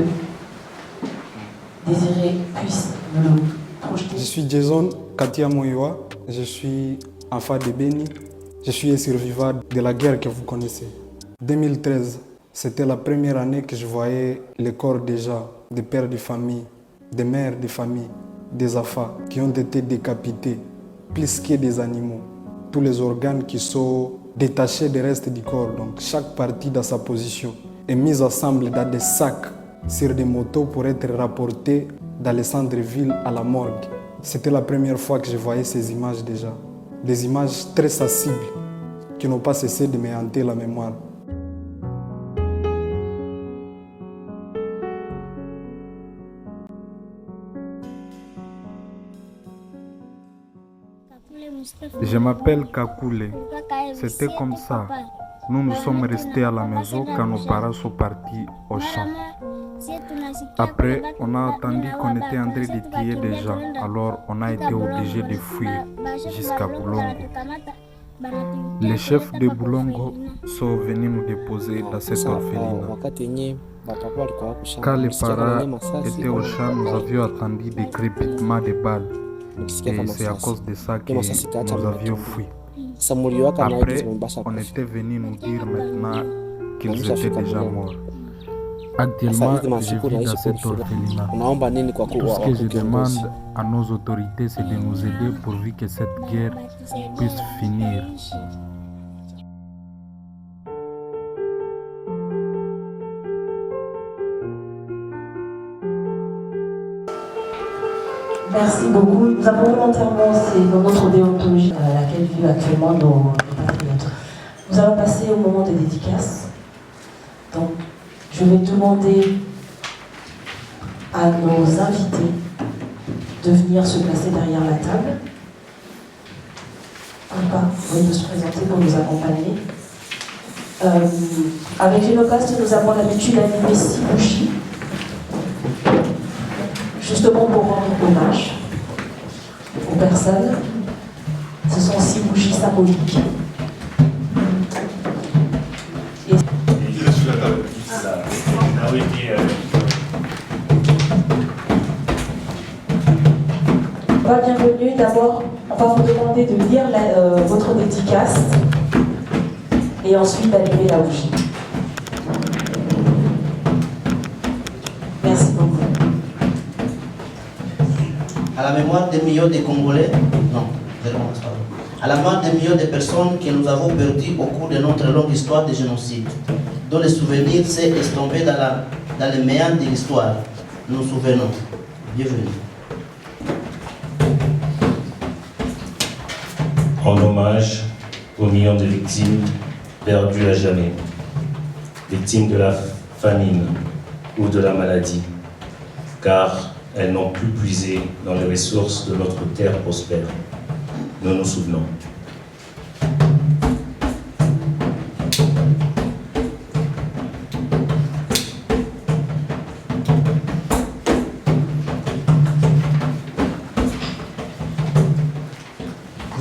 Désiré puisse nous le projeter. Je suis Jason Katia Moyoa, je suis enfant de Beni, je suis un survivant de la guerre que vous connaissez. 2013, c'était la première année que je voyais les corps déjà des pères de famille, des mères de famille, des enfants qui ont été décapités, plus que des animaux. Tous les organes qui sont détachés des restes du corps, donc chaque partie dans sa position, est mise ensemble dans des sacs sur des motos pour être rapportés dans les centres-villes à la morgue. C'était la première fois que je voyais ces images déjà. Des images très sensibles qui n'ont pas cessé de me hanter la mémoire. Je m'appelle Kakule. C'était comme ça. Nous sommes restés à la maison quand nos parents sont partis au champ. Après, on a entendu qu'on était en train de tuer des gens, alors on a été obligé de fuir jusqu'à Boulongo. Les chefs de Boulongo sont venus nous déposer dans cette orphelinat. Quand les parents étaient au champ, nous avions entendu des crépitements de balles. Et c'est à cause de ça que nous avions fui. Après, on était venu nous dire maintenant qu'ils étaient déjà morts. Actuellement, je vis dans cette orphelinat. Tout ce que je demande à nos autorités, c'est de nous aider pourvu que cette guerre puisse finir. Merci beaucoup. Nous avons volontairement, c'est dans notre déontologie à laquelle vivent actuellement nos compatriotes. Nous allons passer au moment des dédicaces. Donc, je vais demander à nos invités de venir se placer derrière la table. De se présenter pour nous accompagner. Avec Génocost, nous avons l'habitude d'animer 6 bougies, justement pour rendre hommage aux personnes. Ce sont 6 bougies symboliques. Bienvenue. D'abord, on va vous demander de lire votre dédicace et ensuite d'allumer la bougie. Merci beaucoup. À la mémoire des millions de Congolais, à la mémoire des millions de personnes que nous avons perdues au cours de notre longue histoire de génocide, dont le souvenir s'est estompé dans les méandres de l'histoire, nous nous souvenons. Bienvenue. En hommage aux millions de victimes perdues à jamais, victimes de la famine ou de la maladie, car elles n'ont pu puiser dans les ressources de notre terre prospère. Nous nous souvenons.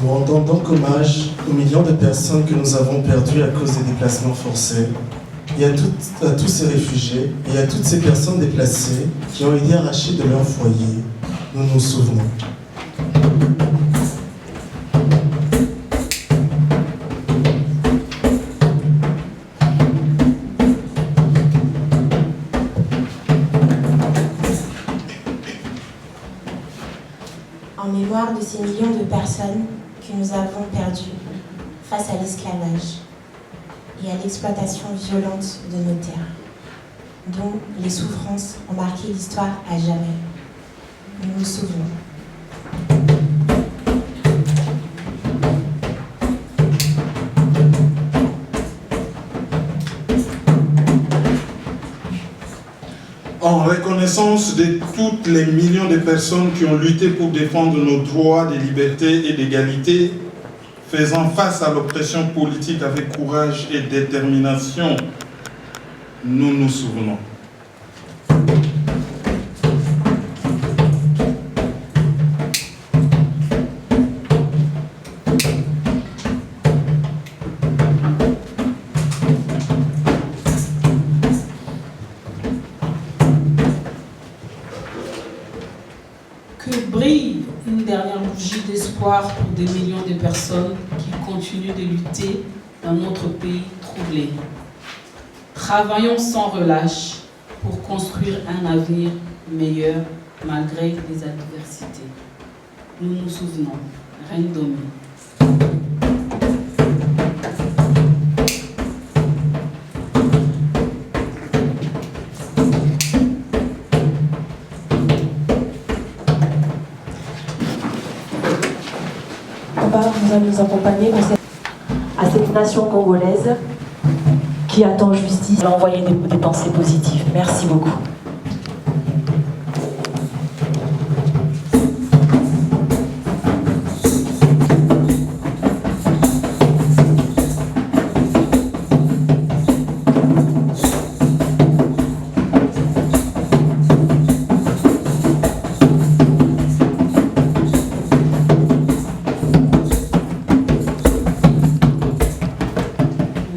Nous rendons donc hommage aux millions de personnes que nous avons perdues à cause des déplacements forcés, et à tous ces réfugiés et à toutes ces personnes déplacées qui ont été arrachées de leur foyer. Nous nous souvenons. En mémoire de ces millions de personnes que nous avons perdues face à l'esclavage et à l'exploitation violente de nos terres, dont les souffrances ont marqué l'histoire à jamais. Nous nous souvenons. En reconnaissance de toutes les millions de personnes qui ont lutté pour défendre nos droits de liberté et d'égalité, faisant face à l'oppression politique avec courage et détermination, nous nous souvenons. Pour des millions de personnes qui continuent de lutter dans notre pays troublé. Travaillons sans relâche pour construire un avenir meilleur malgré les adversités. Nous nous souvenons, Reine Domi. Nous allons nous accompagner à cette nation congolaise qui attend justice. On va envoyer des pensées positives. Merci beaucoup.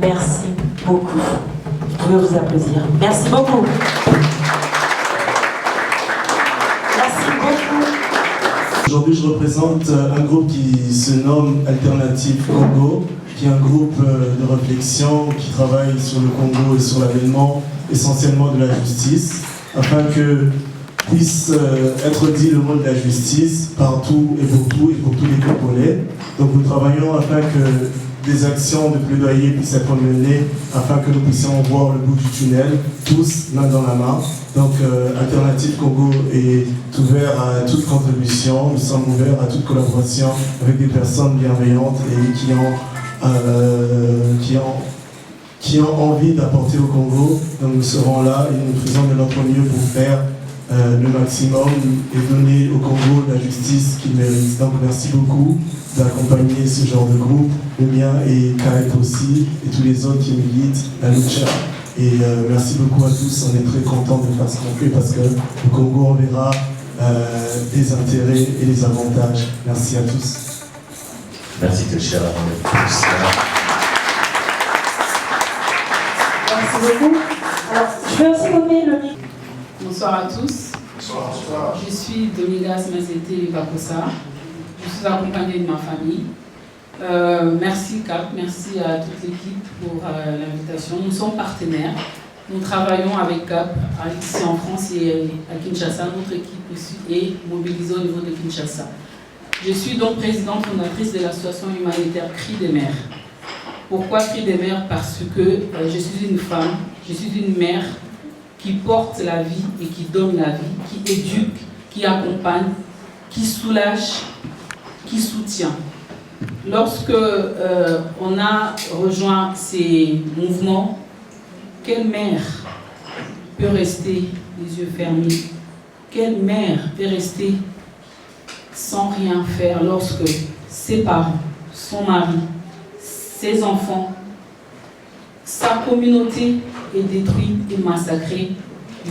Merci beaucoup. Vous pouvez vous applaudir. Merci beaucoup. Merci beaucoup. Aujourd'hui, je représente un groupe qui se nomme Alternative Congo, qui est un groupe de réflexion qui travaille sur le Congo et sur l'avènement essentiellement de la justice, afin que puisse être dit le mot de la justice partout et pour tous les Congolais. Donc nous travaillons afin que des actions de plaidoyer puissent être menées afin que nous puissions voir le bout du tunnel, tous main dans la main. Donc Alternative Congo est ouvert à toute contribution, nous sommes ouverts à toute collaboration avec des personnes bienveillantes et qui ont envie d'apporter au Congo. Donc nous serons là et nous faisons de notre mieux pour faire le maximum et donner au Congo la justice qu'il mérite. Donc merci beaucoup d'accompagner ce genre de groupe, le mien et Kaep aussi, et tous les autres qui militent, la lucha. Et merci beaucoup à tous, on est très contents de faire ce qu'on fait parce que le Congo on verra les intérêts et les avantages. Merci à tous. Merci Téchère, on est tous. Merci beaucoup. Alors, je vais aussi donner le micro. Bonsoir à tous. Bonsoir. Je suis Domingas Mazete Bakosa. Je suis accompagnée de ma famille. Merci Cap, merci à toute l'équipe pour l'invitation. Nous sommes partenaires. Nous travaillons avec Cap ici en France et à Kinshasa. Notre équipe aussi est mobilisée au niveau de Kinshasa. Je suis donc présidente fondatrice de l'association humanitaire Cris des Mères. Pourquoi Cris des Mères? Parce que je suis une femme, je suis une mère qui porte la vie et qui donne la vie, qui éduque, qui accompagne, qui soulage, qui soutient. Lorsque on a rejoint ces mouvements, quelle mère peut rester les yeux fermés? Quelle mère peut rester sans rien faire lorsque ses parents, son mari, ses enfants, sa communauté est détruite et massacrée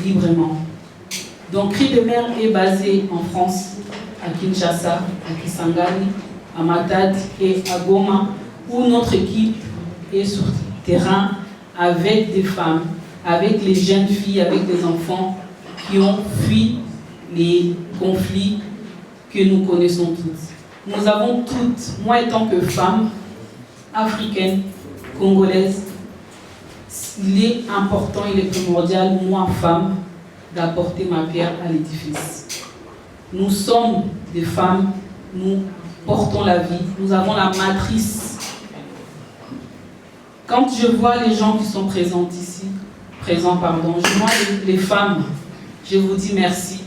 librement? Donc Cris des Mères est basé en France, à Kinshasa, à Kisangani, à Matadi et à Goma, où notre équipe est sur terrain avec des femmes, avec les jeunes filles, avec des enfants qui ont fui les conflits que nous connaissons toutes. Nous avons toutes, moi étant que femme africaine, congolaise, il est important, il est primordial, moi femme, d'apporter ma pierre à l'édifice. Nous sommes des femmes, nous portons la vie, nous avons la matrice. Quand je vois les gens qui sont présents ici, je vois les femmes, je vous dis merci.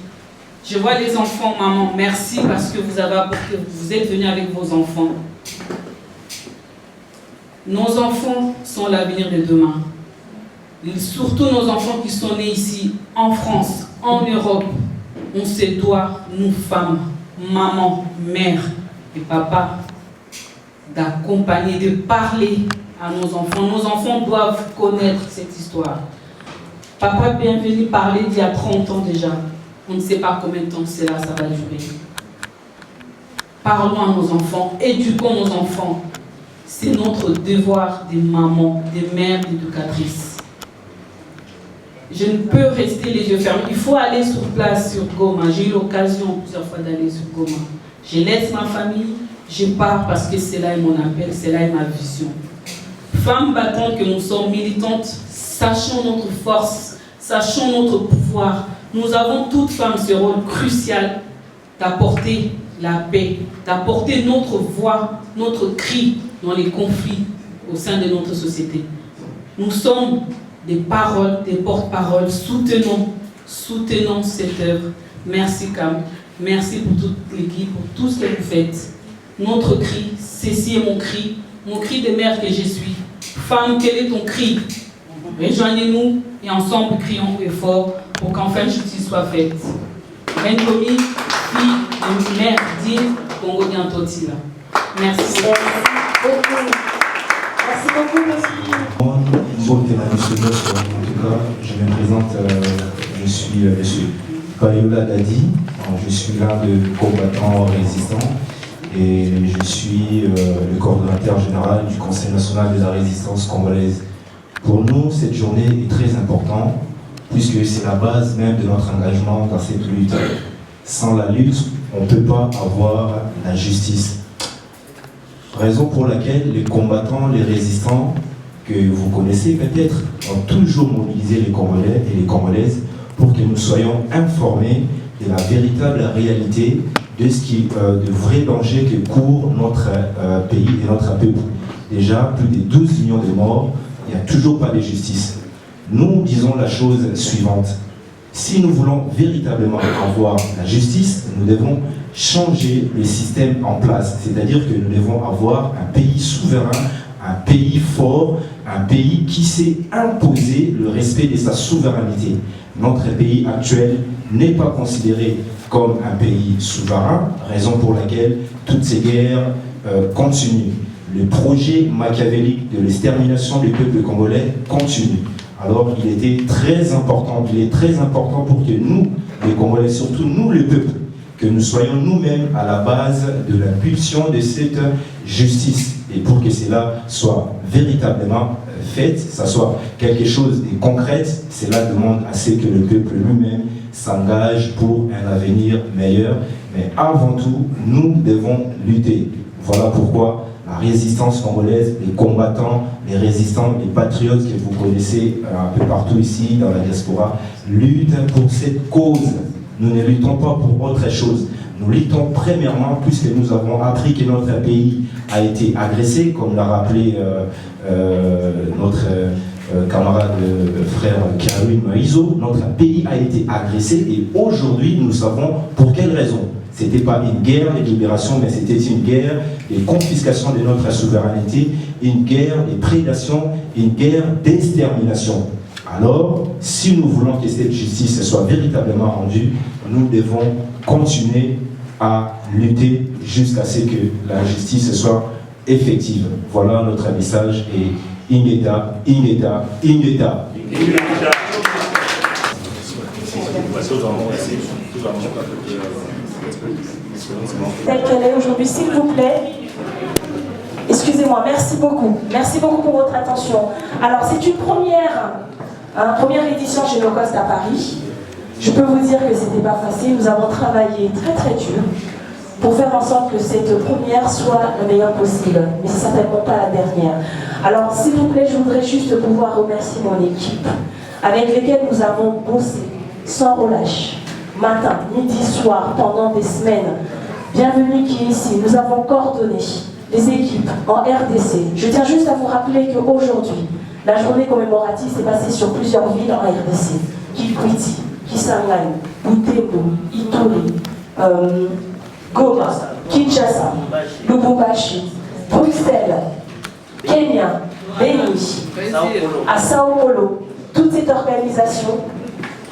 Je vois les enfants, maman, merci parce que vous avez apporté, vous êtes venus avec vos enfants. Nos enfants sont l'avenir de demain. Et surtout nos enfants qui sont nés ici, en France, en Europe. On se doit, nous femmes, maman, mère et papa, d'accompagner, de parler à nos enfants. Nos enfants doivent connaître cette histoire. Papa Bienvenu parlait d'il y a 30 ans déjà. On ne sait pas combien de temps ça va durer. Parlons à nos enfants, éduquons nos enfants. C'est notre devoir des mamans, des mères, d'éducatrices. Je ne peux rester les yeux fermés. Il faut aller sur place, sur Goma. J'ai eu l'occasion plusieurs fois d'aller sur Goma. Je laisse ma famille, je pars parce que c'est là mon appel, c'est là ma vision. Femmes battantes que nous sommes, militantes, sachons notre force, sachons notre pouvoir. Nous avons toutes femmes ce rôle crucial d'apporter la paix, d'apporter notre voix, notre cri dans les conflits au sein de notre société. Nous sommes des paroles, des porte-paroles. Soutenons cette œuvre. Merci Cam, merci pour toute l'équipe, pour tout ce que vous faites. Notre cri, ceci est mon cri de mère que je suis. Femme, quel est ton cri? Rejoignez-nous et ensemble crions et fort pour qu'enfin justice soit faite. Renkomi, fille de mère digne, Congolien Totila. Merci. Merci beaucoup, monsieur. En tout cas, je me présente, je suis monsieur Bayola Dadi, je suis l'un des combattants résistants et je suis le coordonnateur général du Conseil national de la résistance congolaise. Pour nous, cette journée est très importante puisque c'est la base même de notre engagement dans cette lutte. Sans la lutte, on ne peut pas avoir la justice. Raison pour laquelle les combattants, les résistants que vous connaissez peut-être ont toujours mobilisé les Congolais et les Congolaises pour que nous soyons informés de la véritable réalité de ce qui, de vrais dangers que court notre pays et notre peuple. Déjà, plus de 12 millions de morts, il n'y a toujours pas de justice. Nous disons la chose suivante. Si nous voulons véritablement avoir la justice, nous devons changer le système en place. C'est-à-dire que nous devons avoir un pays souverain, un pays fort, un pays qui sait imposer le respect de sa souveraineté. Notre pays actuel n'est pas considéré comme un pays souverain, raison pour laquelle toutes ces guerres continuent. Le projet machiavélique de l'extermination du peuple congolais continue. Alors il était très important, il est très important pour que nous, les Congolais, surtout nous, le peuple, que nous soyons nous-mêmes à la base de l'impulsion de cette justice. Et pour que cela soit véritablement fait, ça soit quelque chose de concret, cela demande à ce que le peuple lui-même s'engage pour un avenir meilleur. Mais avant tout, nous devons lutter. Voilà pourquoi la résistance congolaise, les combattants, les résistants, les patriotes que vous connaissez un peu partout ici, dans la diaspora, luttent pour cette cause. Nous ne luttons pas pour autre chose. Nous luttons premièrement puisque nous avons appris que notre pays a été agressé, comme l'a rappelé notre camarade frère Karim Maizo. Notre pays a été agressé et aujourd'hui nous savons pour quelle raison. Ce n'était pas une guerre de libération, mais c'était une guerre de confiscation de notre souveraineté, une guerre de prédation, une guerre d'extermination. Alors, si nous voulons que cette justice soit véritablement rendue, nous devons continuer à lutter jusqu'à ce que la justice soit effective. Voilà notre message et Ingeta, Ingeta, Ingeta. Telle qu'elle est aujourd'hui, s'il vous plaît. Est-ce excusez-moi, merci beaucoup. Merci beaucoup pour votre attention. Alors, c'est une première édition chez Génocost à Paris. Je peux vous dire que c'était pas facile. Nous avons travaillé très dur pour faire en sorte que cette première soit la meilleure possible. Mais c'est certainement pas la dernière. Alors, s'il vous plaît, je voudrais juste pouvoir remercier mon équipe, avec lesquelles nous avons bossé sans relâche, matin, midi, soir, pendant des semaines. Bienvenue qui est ici. Nous avons coordonné les équipes en RDC. Je tiens juste à vous rappeler qu'aujourd'hui, la journée commémorative s'est passée sur plusieurs villes en RDC. Kikwiti, Kisangani, Butembo, Ituri, Goma, Kinshasa, Lubumbashi, Bruxelles, Kenya, Beni, à Sao Paulo. Toute cette organisation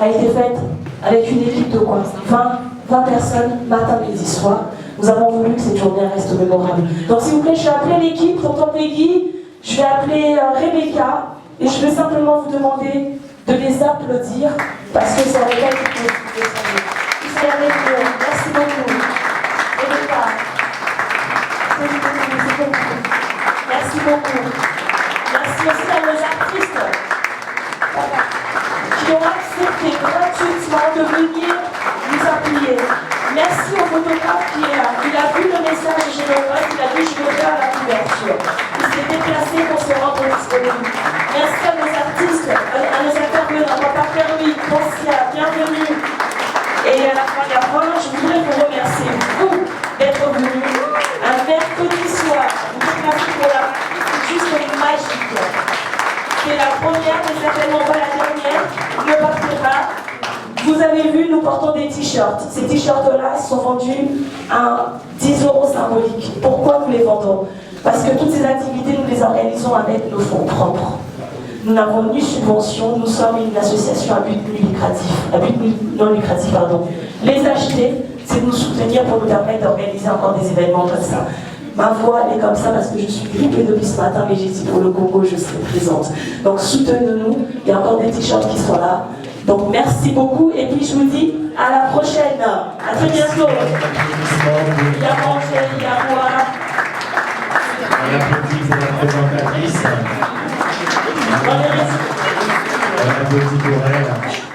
a été faite avec une équipe de quoi 20 personnes, matin, midi, soir. Nous avons voulu que cette journée reste mémorable. Donc s'il vous plaît, je vais appeler l'équipe, tonton Peggy, je vais appeler Rebecca, et je vais simplement vous demander de les applaudir, parce que c'est avec elles que vous pouvez avec nous. Merci beaucoup. Rebecca. Merci beaucoup. Merci aussi à nos artistes qui ont accepté gratuitement de venir nous appuyer. Merci au photographe qui est là. Il a vu le message de Génocost, il a dit je vais faire la couverture. Il s'est déplacé pour se rendre disponible. Merci à nos artistes, à nos acteurs que n'ont pas permis, Pontia, bienvenue. Et à la fin, je voudrais vous remercier, vous, d'être venus un mercredi soir. Vous déplacez pour la partie, c'est juste magique. C'est la première, mais certainement pas la dernière. Ne partez pas. Vous avez vu, nous portons des t-shirts. Ces t-shirts-là sont vendus à 10 € symboliques. Pourquoi nous les vendons? Parce que toutes ces activités, nous les organisons avec nos fonds propres. Nous n'avons ni subvention, nous sommes une association à but non lucratif. Les acheter, c'est de nous soutenir pour nous permettre d'organiser encore des événements comme ça. Ma voix est comme ça parce que je suis grippée depuis ce matin, mais j'ai dit pour le Congo, je serai présente. Donc soutenez-nous, il y a encore des t-shirts qui sont là. Donc merci beaucoup et puis je vous dis à la prochaine. À très bientôt. Il y a Angèle, il y a moi. On applaudit pour la présentatrice. On applaudit pour elle.